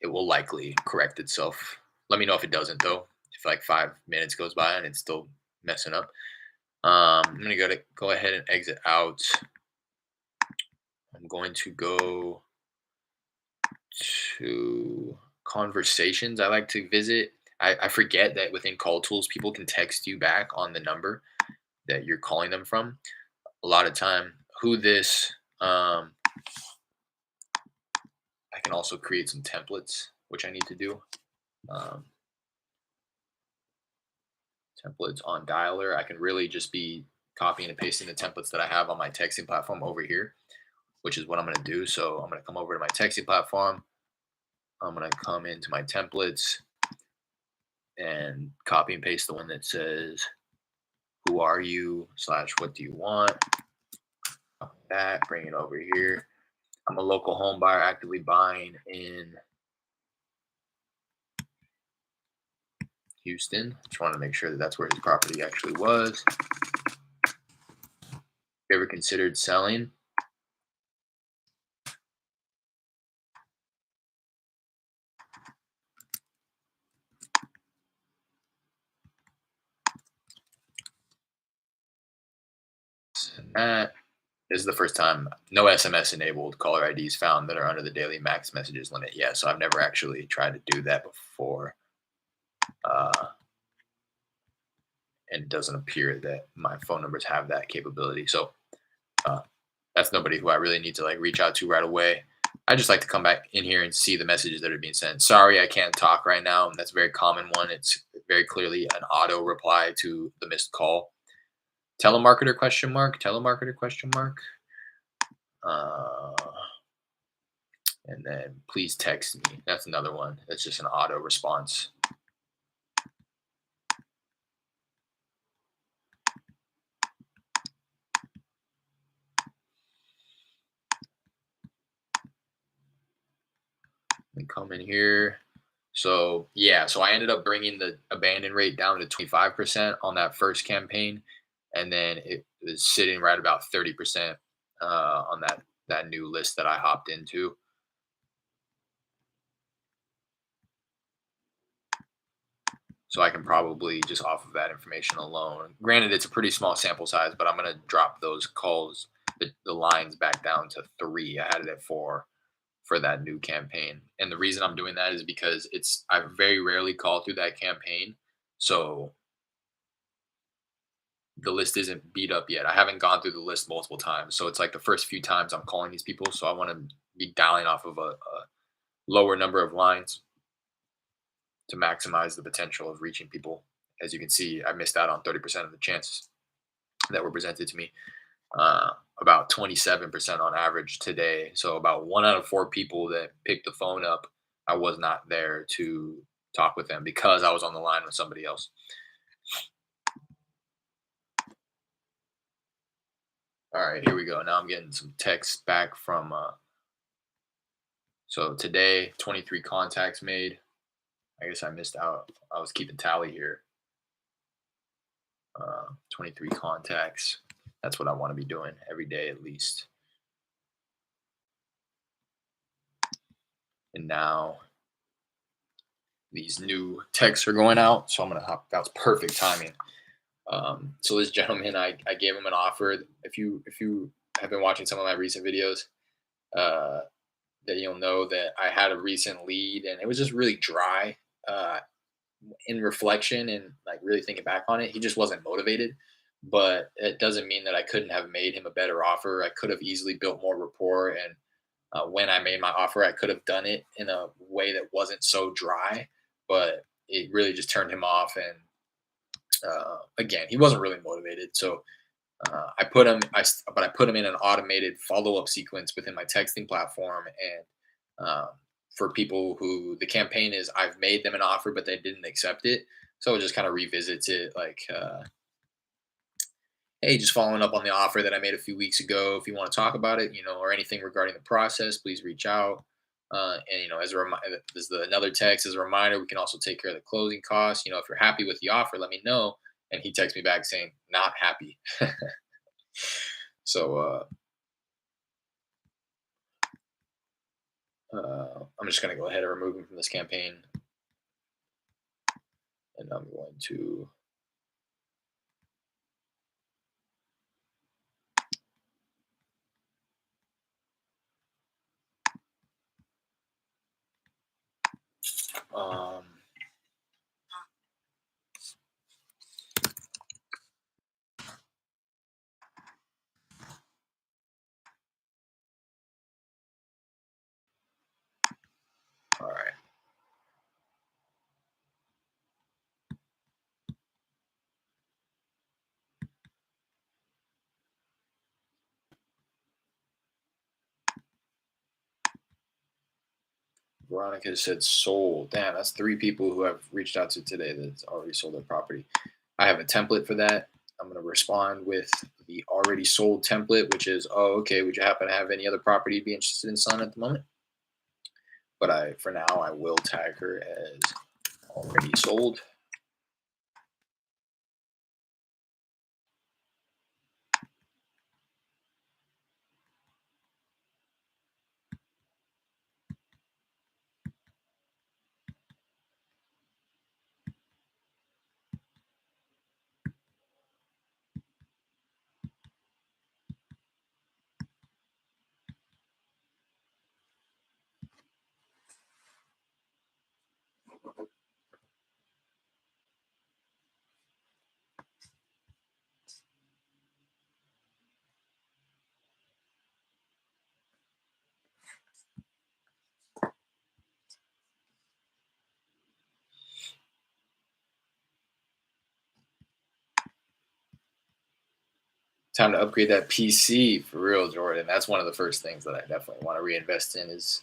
it will likely correct itself. Let me know if it doesn't though. If like 5 minutes goes by and it's still messing up, I'm gonna go ahead and exit out. I'm going to go to conversations. I like to visit. I forget that within call tools, people can text you back on the number that you're calling them from. A lot of time, who this. I can also create some templates, which I need to do. Templates on dialer. I can really just be copying and pasting the templates that I have on my texting platform over here, which is what I'm going to do. So I'm going to come over to my texting platform. I'm going to come into my templates and copy and paste the one that says, who are you / what do you want? That, bring it over here. I'm a local home buyer actively buying in Houston. Just want to make sure that that's where his property actually was. You ever considered selling? And that this is the first time no SMS enabled caller IDs found that are under the daily max messages limit. Yeah, so I've never actually tried to do that before. And it doesn't appear that my phone numbers have that capability. So that's nobody who I really need to like reach out to right away. I just like to come back in here and see the messages that are being sent. Sorry, I can't talk right now. That's a very common one. It's very clearly an auto reply to the missed call. Telemarketer ? Telemarketer ? And then please text me. That's another one. That's just an auto response. And come in here. So yeah, so I ended up bringing the abandon rate down to 25% on that first campaign, and then it was sitting right about 30% on that new list that I hopped into. So I can probably just off of that information alone. Granted, it's a pretty small sample size, but I'm gonna drop those calls, the lines back down to 3. I had it at 4 for that new campaign. And the reason I'm doing that is because I very rarely call through that campaign. So the list isn't beat up yet. I haven't gone through the list multiple times. So it's like the first few times I'm calling these people. So I want to be dialing off of a lower number of lines to maximize the potential of reaching people. As you can see, I missed out on 30% of the chances that were presented to me. About 27% on average today. So about 1 out of 4 people that picked the phone up, I was not there to talk with them because I was on the line with somebody else. All right, here we go. Now I'm getting some text back from So today, 23 contacts made. I guess I missed out. I was keeping tally here. 23 contacts. That's what I want to be doing every day at least. And now these new texts are going out, so I'm gonna hop. That was perfect timing. So this gentleman, I gave him an offer. If you have been watching some of my recent videos, uh, that you'll know that I had a recent lead, and it was just really dry. Uh, in reflection and like really thinking back on it, he just wasn't motivated. But it doesn't mean that I couldn't have made him a better offer. I could have easily built more rapport, and when I made my offer, I could have done it in a way that wasn't so dry. But it really just turned him off, and again, he wasn't really motivated. So I put him, but I put him in an automated follow up sequence within my texting platform, and for people who the campaign is, I've made them an offer, but they didn't accept it. So it just kind of revisits it, like, hey, just following up on the offer that I made a few weeks ago. If you want to talk about it, or anything regarding the process, please reach out. And as a reminder, there's another text as a reminder. We can also take care of the closing costs. If you're happy with the offer, let me know. And he texts me back saying, not happy. So I'm just going to go ahead and remove him from this campaign. And I'm going to all right. Veronica said sold. Damn, that's 3 people who have reached out to today that's already sold their property. I have a template for that. I'm going to respond with the already sold template, which is, oh, okay, would you happen to have any other property you'd be interested in selling at the moment? But for now, I will tag her as already sold. Time to upgrade that PC for real, Jordan. That's one of the first things that I definitely want to reinvest in is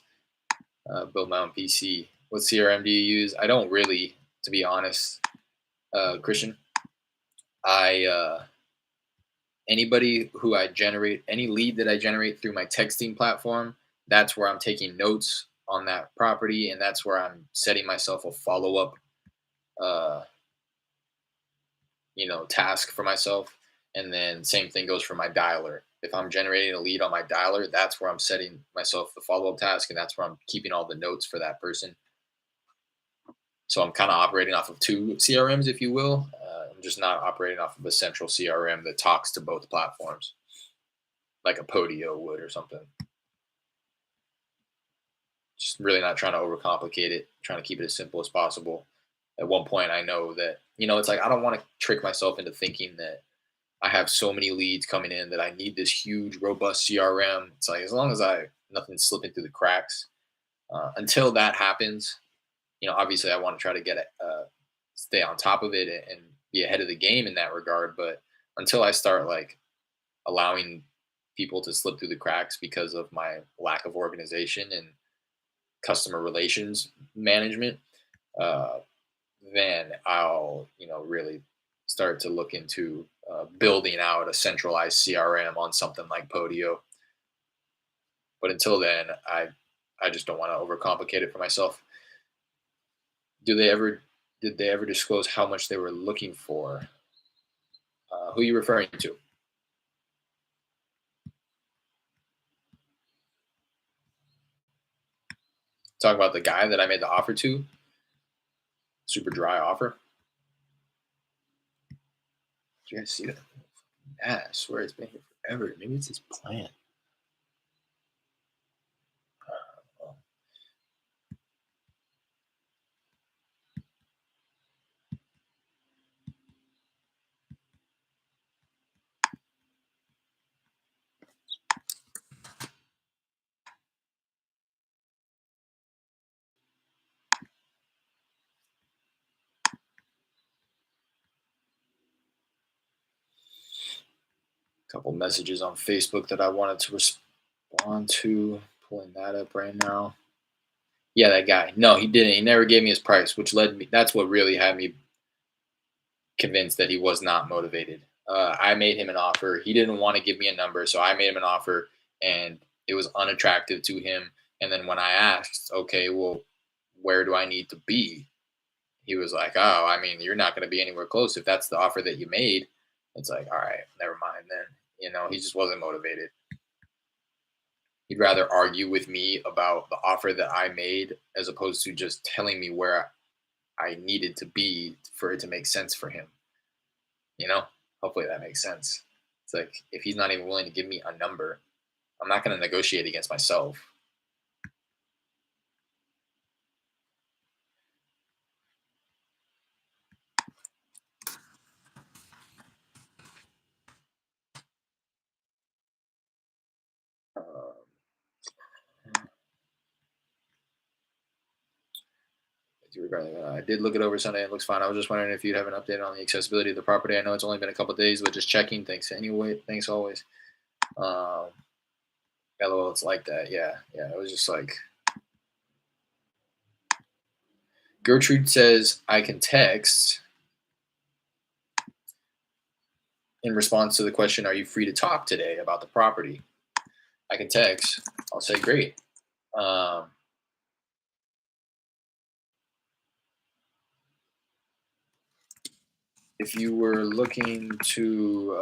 build my own PC. What CRM do you use? I don't really, to be honest, Christian. I anybody who I generate, any lead that I generate through my texting platform, that's where I'm taking notes on that property, and that's where I'm setting myself a follow up, uh, task for myself. And then same thing goes for my dialer. If I'm generating a lead on my dialer, that's where I'm setting myself the follow up task, and that's where I'm keeping all the notes for that person. So I'm kind of operating off of 2 CRMs, if you will. I'm just not operating off of a central CRM that talks to both platforms, like a Podio would or something. Just really not trying to overcomplicate it, trying to keep it as simple as possible. At one point, I know that, it's like I don't want to trick myself into thinking that I have so many leads coming in that I need this huge, robust CRM. It's like as long as nothing's slipping through the cracks. Until that happens, obviously I want to try to get it, stay on top of it and be ahead of the game in that regard. But until I start like allowing people to slip through the cracks because of my lack of organization and customer relations management, uh, then I'll, really start to look into building out a centralized CRM on something like Podio. But until then, I I just don't want to overcomplicate it for myself. Did they ever disclose how much they were looking for? Who are you referring to? Talking about the guy that I made the offer to? Super dry offer. Did you guys see that? I swear it's been here forever. Maybe it's his plant. Couple messages on Facebook that I wanted to respond to. Pulling that up right now. Yeah, that guy. No, he didn't. He never gave me his price, which led me. That's what really had me convinced that he was not motivated. I made him an offer. He didn't want to give me a number, so I made him an offer, and it was unattractive to him. And then when I asked, okay, well, where do I need to be? He was like, oh, I mean, you're not going to be anywhere close if that's the offer that you made. It's like, all right, never mind then. He just wasn't motivated. He'd rather argue with me about the offer that I made as opposed to just telling me where I needed to be for it to make sense for him. Hopefully that makes sense. It's like, if he's not even willing to give me a number, I'm not going to negotiate against myself. I did look it over Sunday. It looks fine. I was just wondering if you'd have an update on the accessibility of the property. I know it's only been a couple of days, but just checking. Thanks anyway. Thanks always. LOL, it's like that. Yeah. It was just like, Gertrude says I can text in response to the question, are you free to talk today about the property? I can text. I'll say great. If you were looking to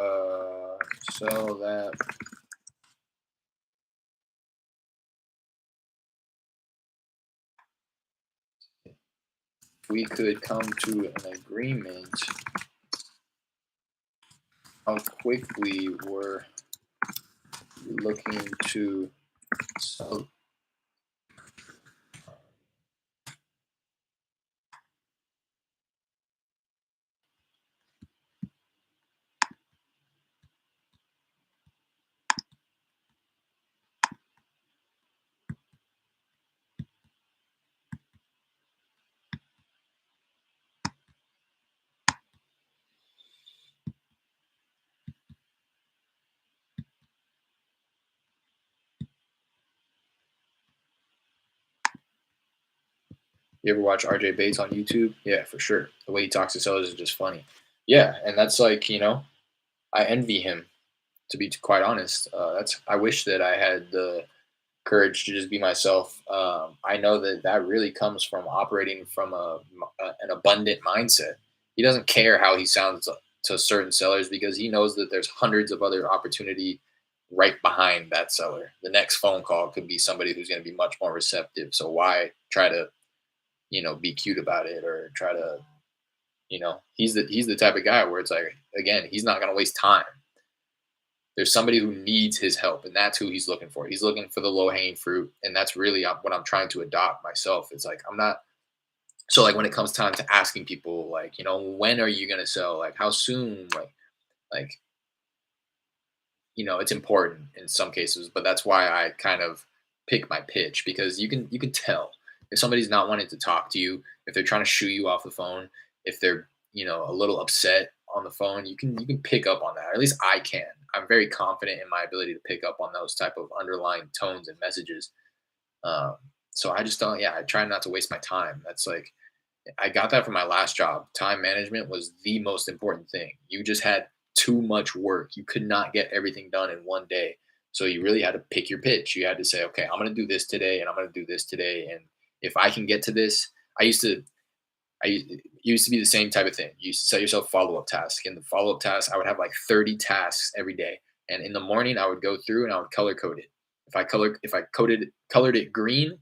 sell that, we could come to an agreement. How quickly were you looking to sell? You ever watch RJ Bates on YouTube? Yeah, for sure. The way he talks to sellers is just funny. Yeah, and that's like, I envy him, to be quite honest. I wish that I had the courage to just be myself. I know that really comes from operating from an abundant mindset. He doesn't care how he sounds to certain sellers because he knows that there's hundreds of other opportunity right behind that seller. The next phone call could be somebody who's going to be much more receptive. So why try to be cute about it or try to, he's the type of guy where it's like, again, he's not going to waste time. There's somebody who needs his help, and that's who he's looking for. He's looking for the low hanging fruit, and that's really what I'm trying to adopt myself. It's like, I'm not. So like when it comes time to asking people, like, when are you going to sell? Like how soon? Like, it's important in some cases, but that's why I kind of pick my pitch because you can tell if somebody's not wanting to talk to you, if they're trying to shoo you off the phone, if they're a little upset on the phone, you can pick up on that. Or at least I can. I'm very confident in my ability to pick up on those type of underlying tones and messages. So I just don't. Yeah, I try not to waste my time. That's like I got that from my last job. Time management was the most important thing. You just had too much work. You could not get everything done in one day. So you really had to pick your pitch. You had to say, okay, I'm going to do this today and I'm going to do this today. And if I can get to this, it used to be the same type of thing. You used to set yourself follow-up tasks. In the follow-up tasks, I would have like 30 tasks every day. And in the morning, I would go through and I would color code it. If I colored it green,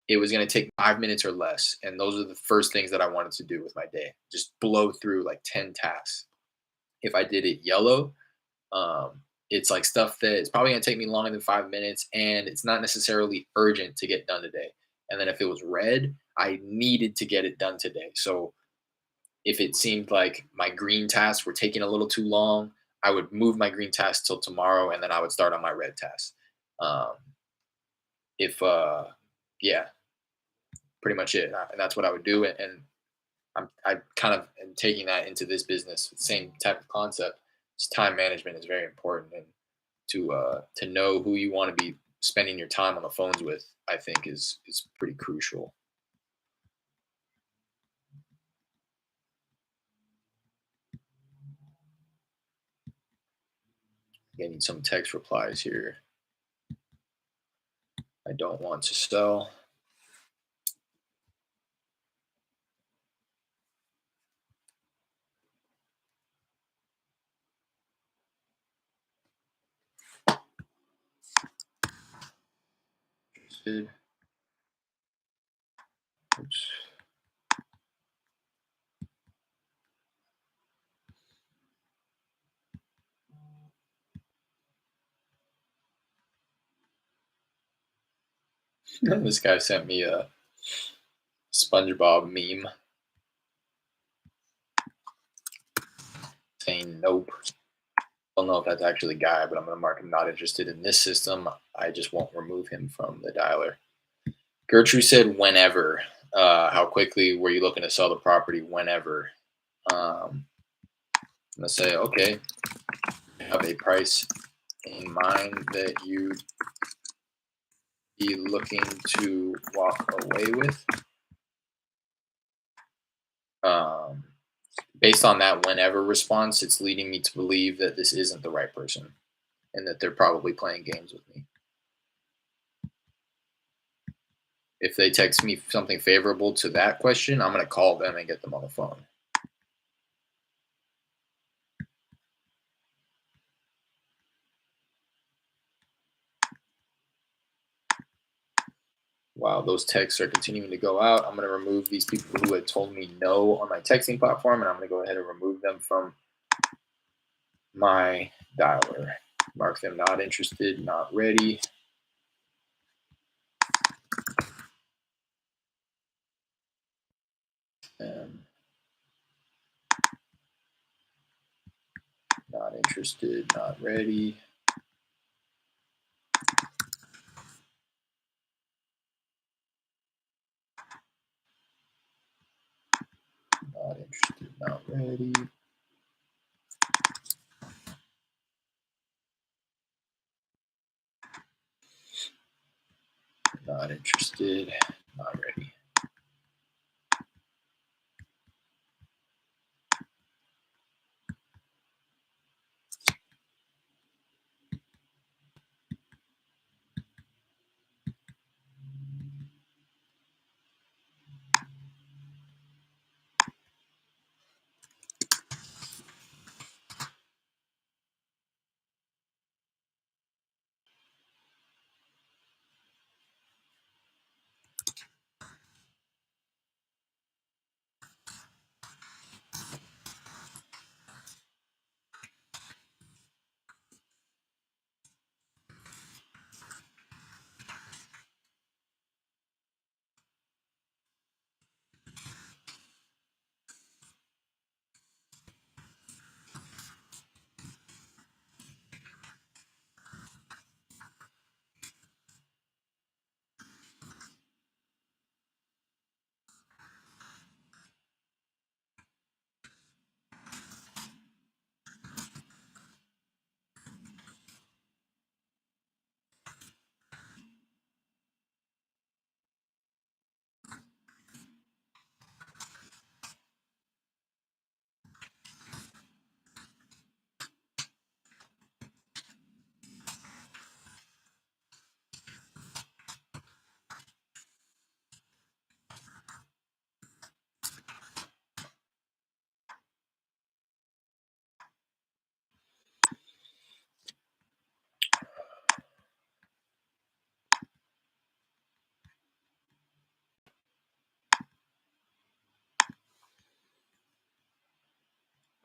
it was going to take 5 minutes or less. And those are the first things that I wanted to do with my day. Just blow through like 10 tasks. If I did it yellow, it's like stuff that it's probably going to take me longer than 5 minutes, and it's not necessarily urgent to get done today. And then if it was red, I needed to get it done today. So if it seemed like my green tasks were taking a little too long, I would move my green tasks till tomorrow, and then I would start on my red tasks. Um, if Yeah, pretty much it. And that's what I would do. And I kind of am taking that into this business. Same type of concept. Just time management is very important, and to know who you want to be spending your time on the phones with, I think is pretty crucial. Getting some text replies here. I don't want to sell. Interested. Oops. This guy sent me a SpongeBob meme saying nope. I don't know if that's actually a guy, but I'm going to mark him not interested in this system. I just won't remove him from the dialer. Gertrude said whenever. How quickly were you looking to sell the property? Whenever. I'm going to say, okay, have a price in mind that you'd be looking to walk away with. Based on that whenever response, it's leading me to believe that this isn't the right person and that they're probably playing games with me. If they text me something favorable to that question, I'm going to call them and get them on the phone. Wow, those texts are continuing to go out. I'm going to remove these people who had told me no on my texting platform, and I'm going to go ahead and remove them from my dialer. Mark them not interested, not ready. Not interested, not ready. Not interested, not ready. Not interested, not ready.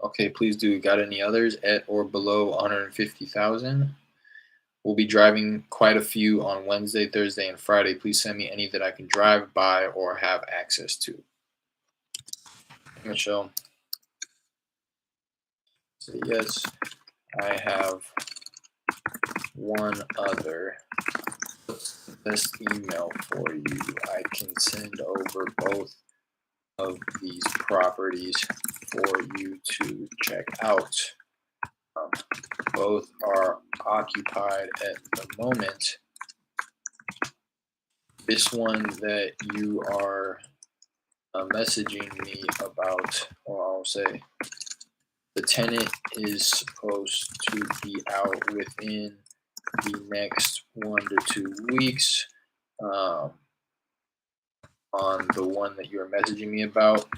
Okay, please do. Got any others at or below 150,000? We'll be driving quite a few on Wednesday, Thursday, and Friday. Please send me any that I can drive by or have access to. Michelle. Say yes. I have one other. Best email for you. I can send over both of these properties for you to check out. Both are occupied at the moment. This one that you are messaging me about, or I'll say, the tenant is supposed to be out within the next 1 to 2 weeks. On the one that you are messaging me about,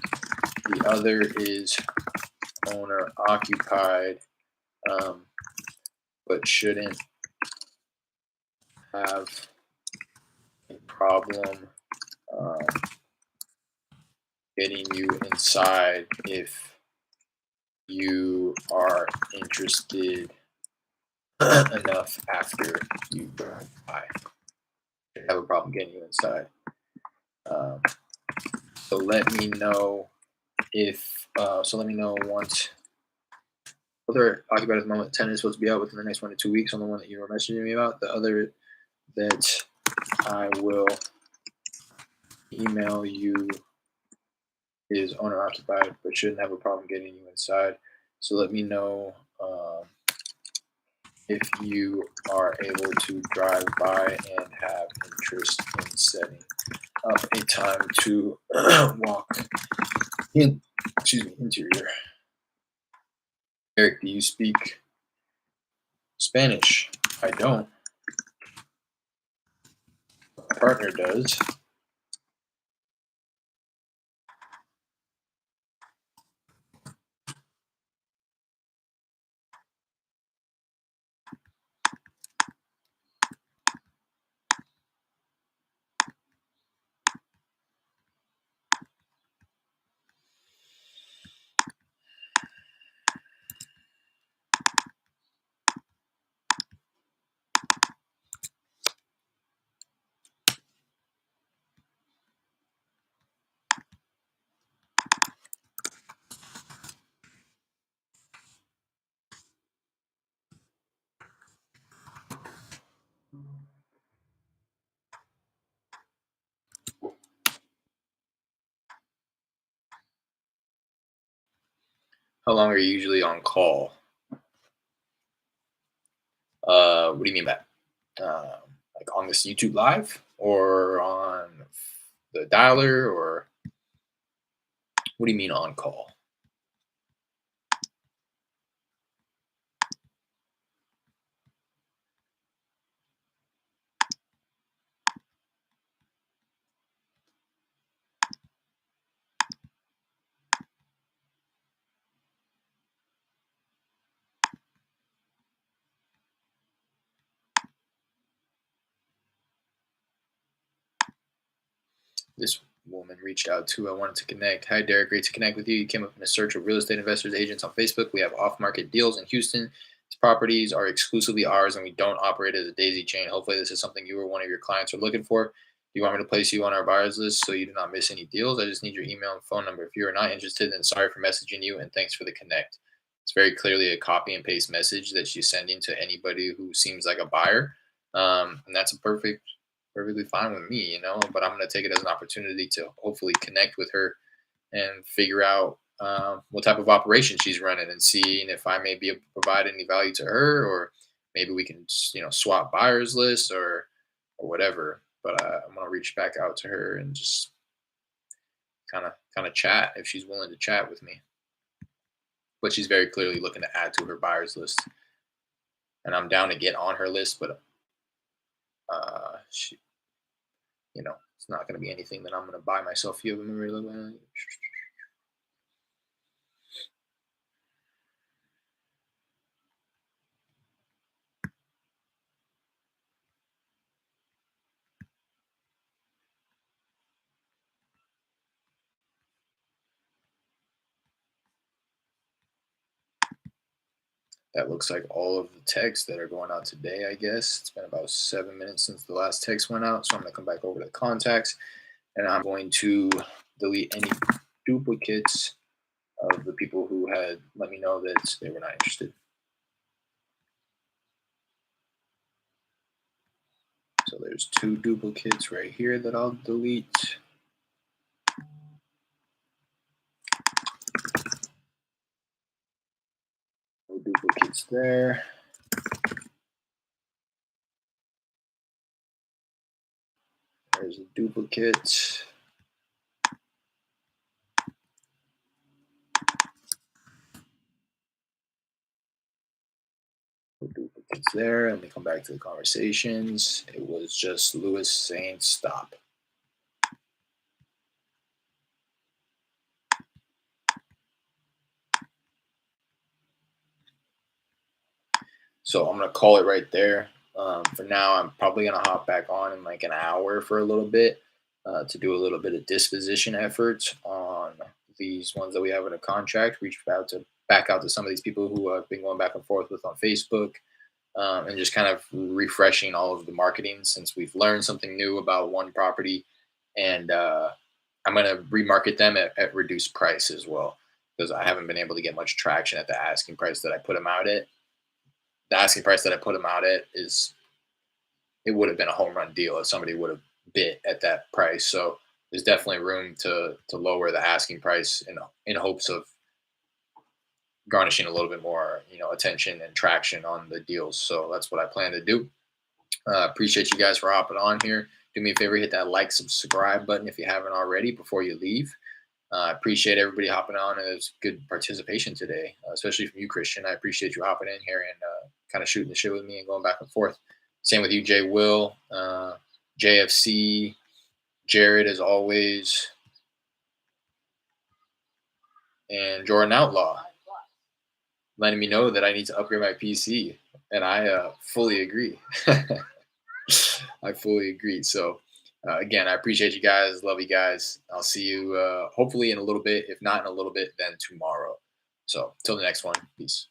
the other is owner occupied, but shouldn't have a problem getting you inside if you are interested enough after you drive by. Have a problem getting you inside. So let me know if. So let me know once. Other occupied at the moment. Tenant is supposed to be out within the next 1 to 2 weeks on the one that you were messaging me about. The other that I will email you is owner occupied, but shouldn't have a problem getting you inside. So let me know if you are able to drive by and have interest in setting up a time to walk in. Interior. Eric, do you speak Spanish? I don't. My partner does. How long are you usually on call? What do you mean by like on this YouTube live or on the dialer, or what do you mean on call? This woman reached out to. I wanted to connect. Hi, Derek. Great to connect with you. You came up in a search of real estate investors agents on Facebook. We have off-market deals in Houston. These properties are exclusively ours, and we don't operate as a daisy chain. Hopefully, this is something you or one of your clients are looking for. Do you want me to place you on our buyers list so you do not miss any deals? I just need your email and phone number. If you are not interested, then sorry for messaging you, and thanks for the connect. It's very clearly a copy and paste message that she's sending to anybody who seems like a buyer, and that's perfectly fine with me, you know, but I'm going to take it as an opportunity to hopefully connect with her and figure out what type of operation she's running and seeing if I may be able to provide any value to her, or maybe we can, you know, swap buyers lists or whatever. But I'm going to reach back out to her and just kind of chat if she's willing to chat with me. But she's very clearly looking to add to her buyers list, and I'm down to get on her list, but she, you know, it's not going to be anything that I'm going to buy myself. You have a memory. that looks like all of the texts that are going out today, I guess. It's been about 7 minutes since the last text went out. So I'm going to come back over to the contacts, and I'm going to delete any duplicates of the people who had let me know that they were not interested. So there's 2 duplicates right here that I'll delete. No duplicates there. There's a duplicate. No duplicates there. Let me come back to the conversations. It was just Lewis saying stop. So I'm going to call it right there. For now, I'm probably going to hop back on in like an hour for a little bit to do a little bit of disposition efforts on these ones that we have in a contract. Reach out to back out to some of these people who I've been going back and forth with on Facebook, and just kind of refreshing all of the marketing since we've learned something new about one property. And I'm going to remarket them at reduced price as well, because I haven't been able to get much traction at the asking price that I put them out at. The asking price that I put them out at it would have been a home run deal if somebody would have bid at that price. So there's definitely room to lower the asking price in hopes of garnishing a little bit more, attention and traction on the deals. So that's what I plan to do. Appreciate you guys for hopping on here. Do me a favor, hit that like, subscribe button if you haven't already before you leave. Appreciate everybody hopping on. It was good participation today, especially from you, Christian. I appreciate you hopping in here and kind of shooting the shit with me and going back and forth. Same with you, Jay Will, JFC, Jared, as always, and Jordan Outlaw, letting me know that I need to upgrade my PC. And I fully agree. I fully agree. So, again, I appreciate you guys. Love you guys. I'll see you hopefully in a little bit. If not in a little bit, then tomorrow. So, till the next one. Peace.